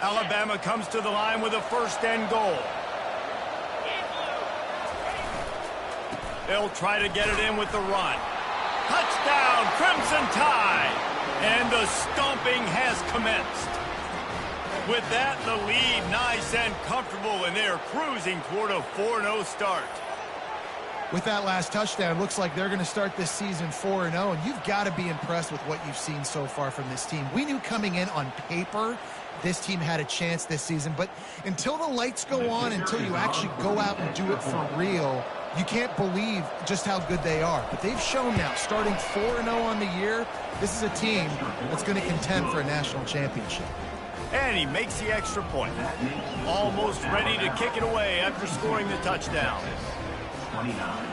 Alabama comes to the line with a 1st and goal. They'll try to get it in with the run. Touchdown, Crimson Tide! And the stomping has commenced. With that, the lead nice and comfortable, and they're cruising toward a 4-0 start. With that last touchdown, looks like they're going to start this season 4-0, and you've got to be impressed with what you've seen so far from this team. We knew coming in on paper this team had a chance this season, but until the lights go on, until you actually go out and do it for real, you can't believe just how good they are. But they've shown now, starting 4-0 on the year, this is a team that's going to contend for a national championship. And he makes the extra point. Almost ready to kick it away after scoring the touchdown. 29.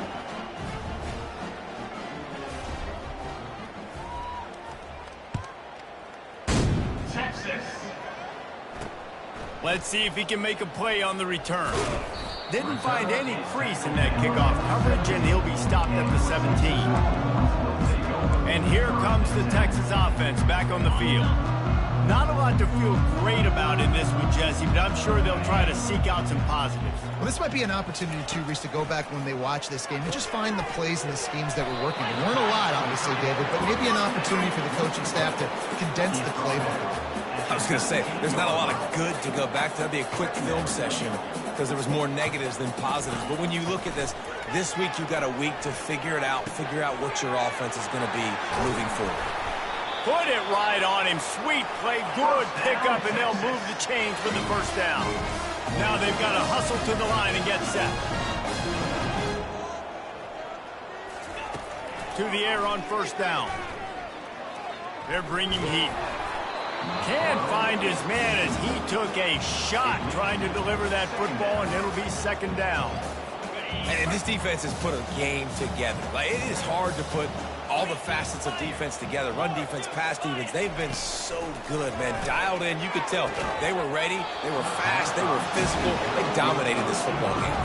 Texas. Let's see if he can make a play on the return. Didn't find any crease in that kickoff coverage, and he'll be stopped at the 17. And here comes the Texas offense back on the field. Not a lot to feel great about in this one, Jesse, but I'm sure they'll try to seek out some positives. Well, this might be an opportunity, too, Reese, to go back when they watch this game and just find the plays and the schemes that were working. There weren't a lot, obviously, David, but maybe an opportunity for the coaching staff to condense the playbook. I was going to say, there's not a lot of good to go back to. That'd be a quick film session because there was more negatives than positives. But when you look at this week you've got a week to figure it out, figure out what your offense is going to be moving forward. Put it right on him. Sweet play, good pickup, and they'll move the chains for the first down. Now they've got to hustle to the line and get set. To the air on first down. They're bringing heat. Can't find his man as he took a shot trying to deliver that football, and it'll be 2nd down. And this defense has put a game together. Like, it is hard to put all the facets of defense together. Run defense, pass defense. They've been so good, man. Dialed in. You could tell they were ready. They were fast. They were physical. They dominated this football game.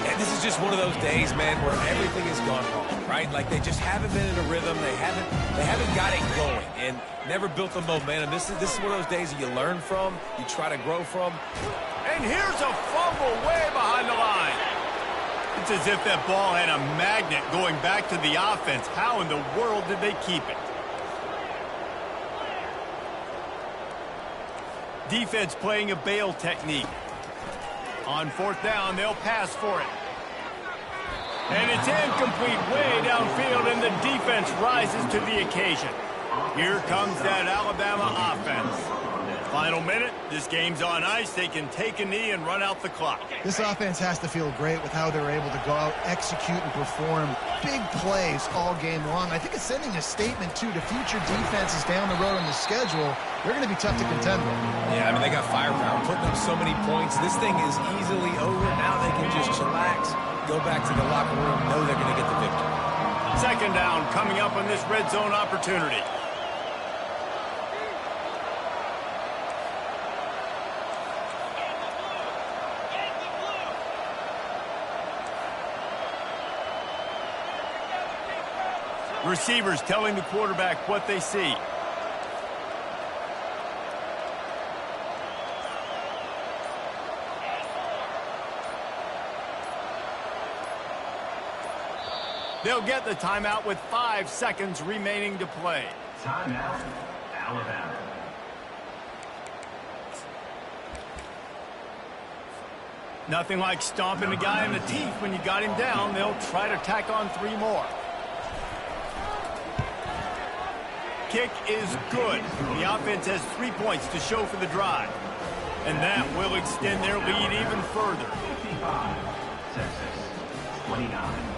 And this is is just one of those days, man, where everything has gone wrong, right? Like they just haven't been in a rhythm. They haven't got it going and never built the momentum. This is one of those days that you learn from, you try to grow from. And here's a fumble way behind the line. It's as if that ball had a magnet going back to the offense. How in the world did they keep it? Defense playing a bail technique. On fourth down, they'll pass for it. And it's incomplete way downfield, and the defense rises to the occasion. Here comes that Alabama offense. Final minute, this game's on ice. They can take a knee and run out the clock. This offense has to feel great with how they're able to go out, execute, and perform big plays all game long. I think it's sending a statement, too, to future defenses down the road on the schedule. They're going to be tough to contend with. Yeah, I mean, they got firepower, putting up so many points. This thing is easily over. Now they can just chillax, go back to the locker room, know they're going to get the victory. Second down coming up on this red zone opportunity. Receivers telling the quarterback what they see. They'll get the timeout with 5 seconds remaining to play. Timeout, Alabama. Nothing like stomping a guy in the teeth when you got him down. They'll try to tack on 3 more. Kick is good. The offense has 3 points to show for the drive. And that will extend their lead even further. 55, Texas, 29.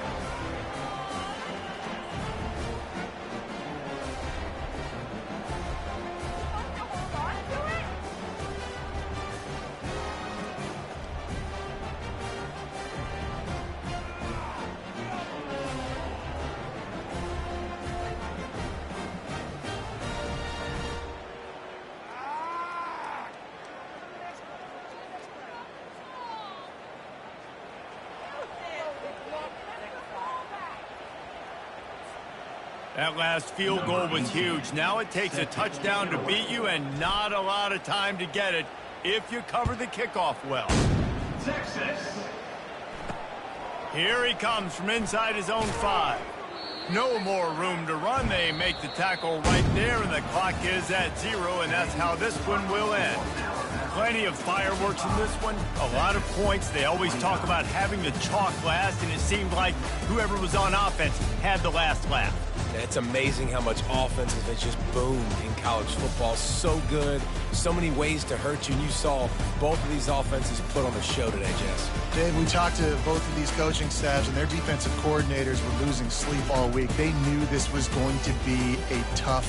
That last field goal was huge. Now it takes a touchdown to beat you and not a lot of time to get it if you cover the kickoff well. Texas. Here he comes from inside his own 5. No more room to run. They make the tackle right there, and the clock is at 0, and that's how this one will end. Plenty of fireworks in this one, a lot of points. They always talk about having the chalk last, and it seemed like whoever was on offense had the last laugh. It's amazing how much offense has just boomed in college football. So good, so many ways to hurt you, and you saw both of these offenses put on a show today, Jess. Dave, we talked to both of these coaching staffs, and their defensive coordinators were losing sleep all week. They knew this was going to be a tough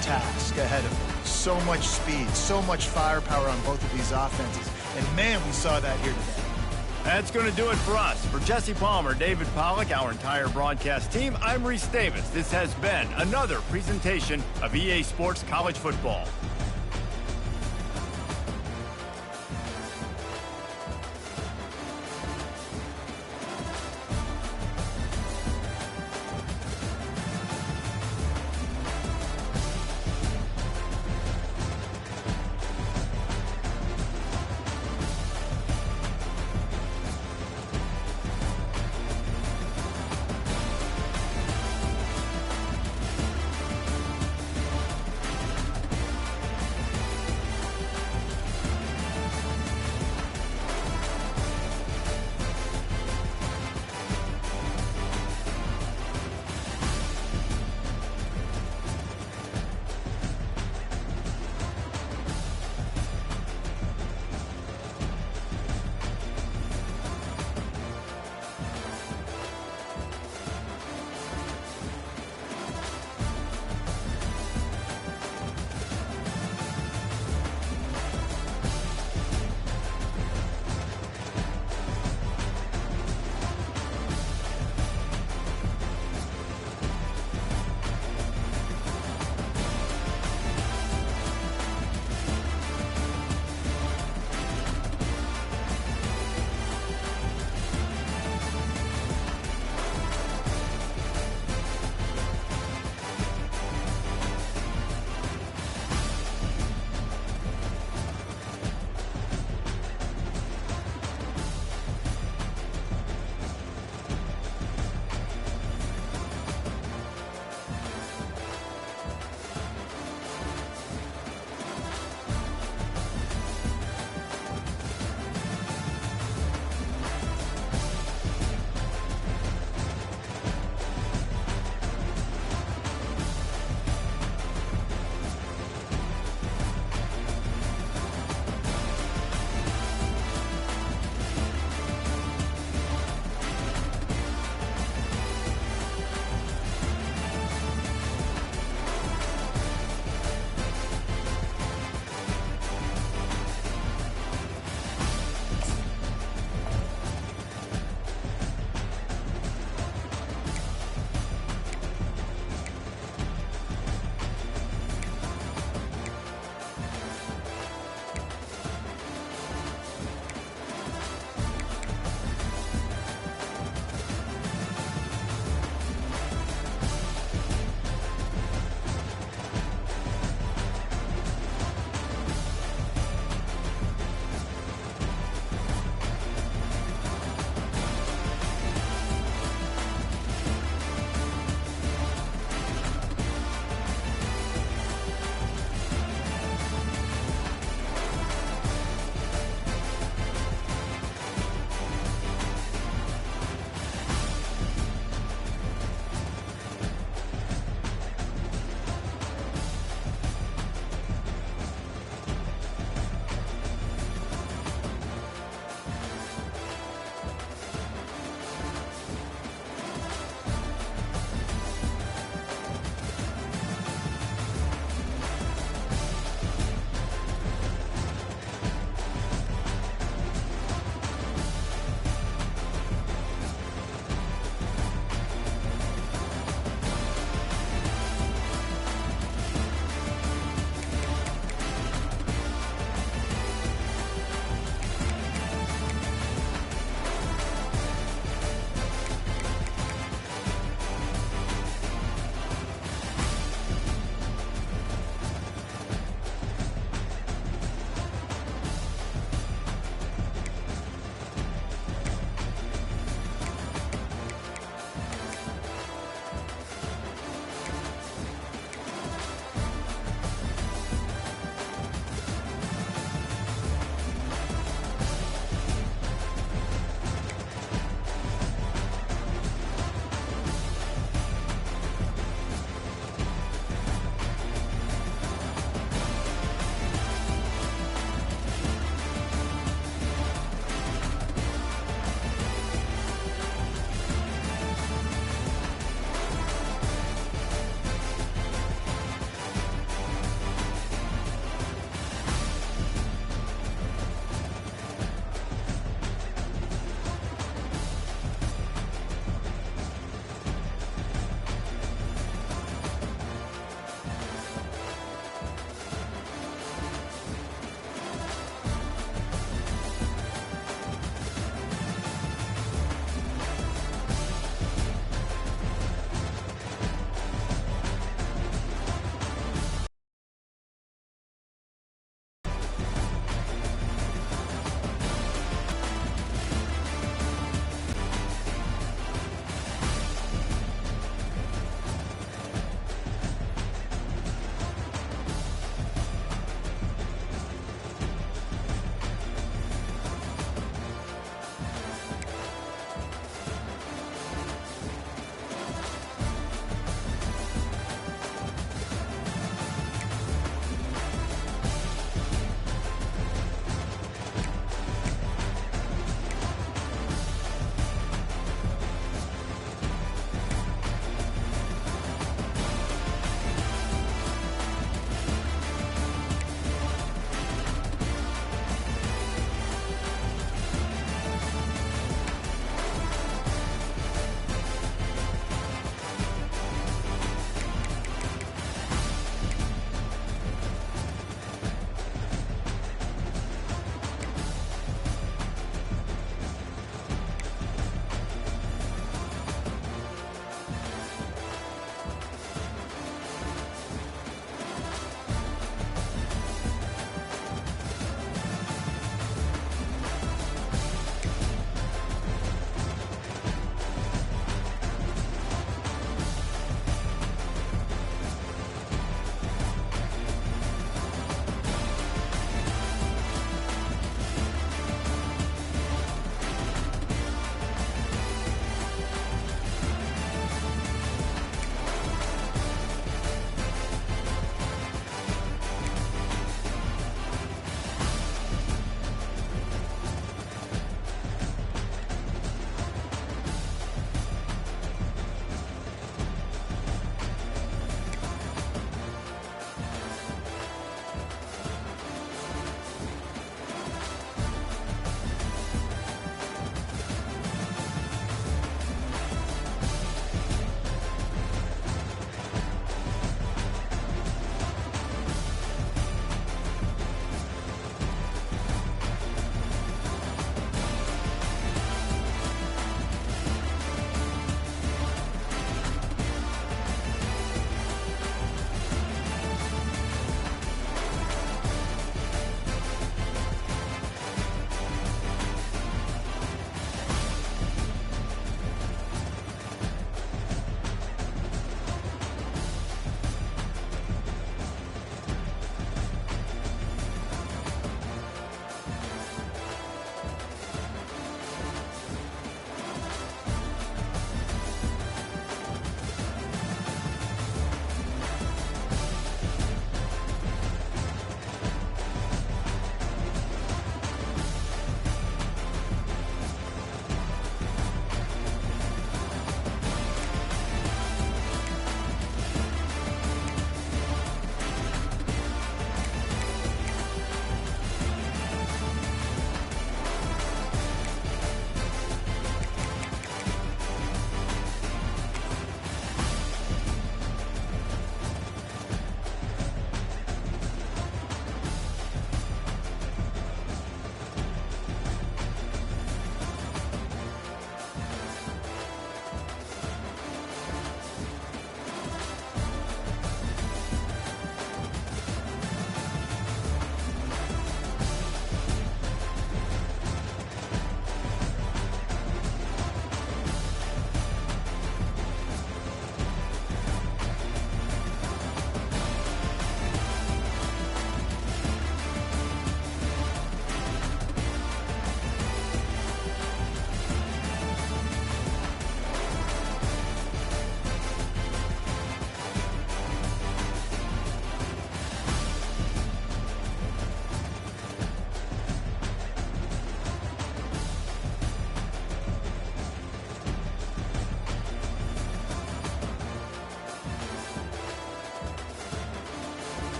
task ahead of them. So much speed, so much firepower on both of these offenses. And, man, we saw that here today. That's going to do it for us. For Jesse Palmer, David Pollack, our entire broadcast team, I'm Reese Davis. This has been another presentation of EA Sports College Football.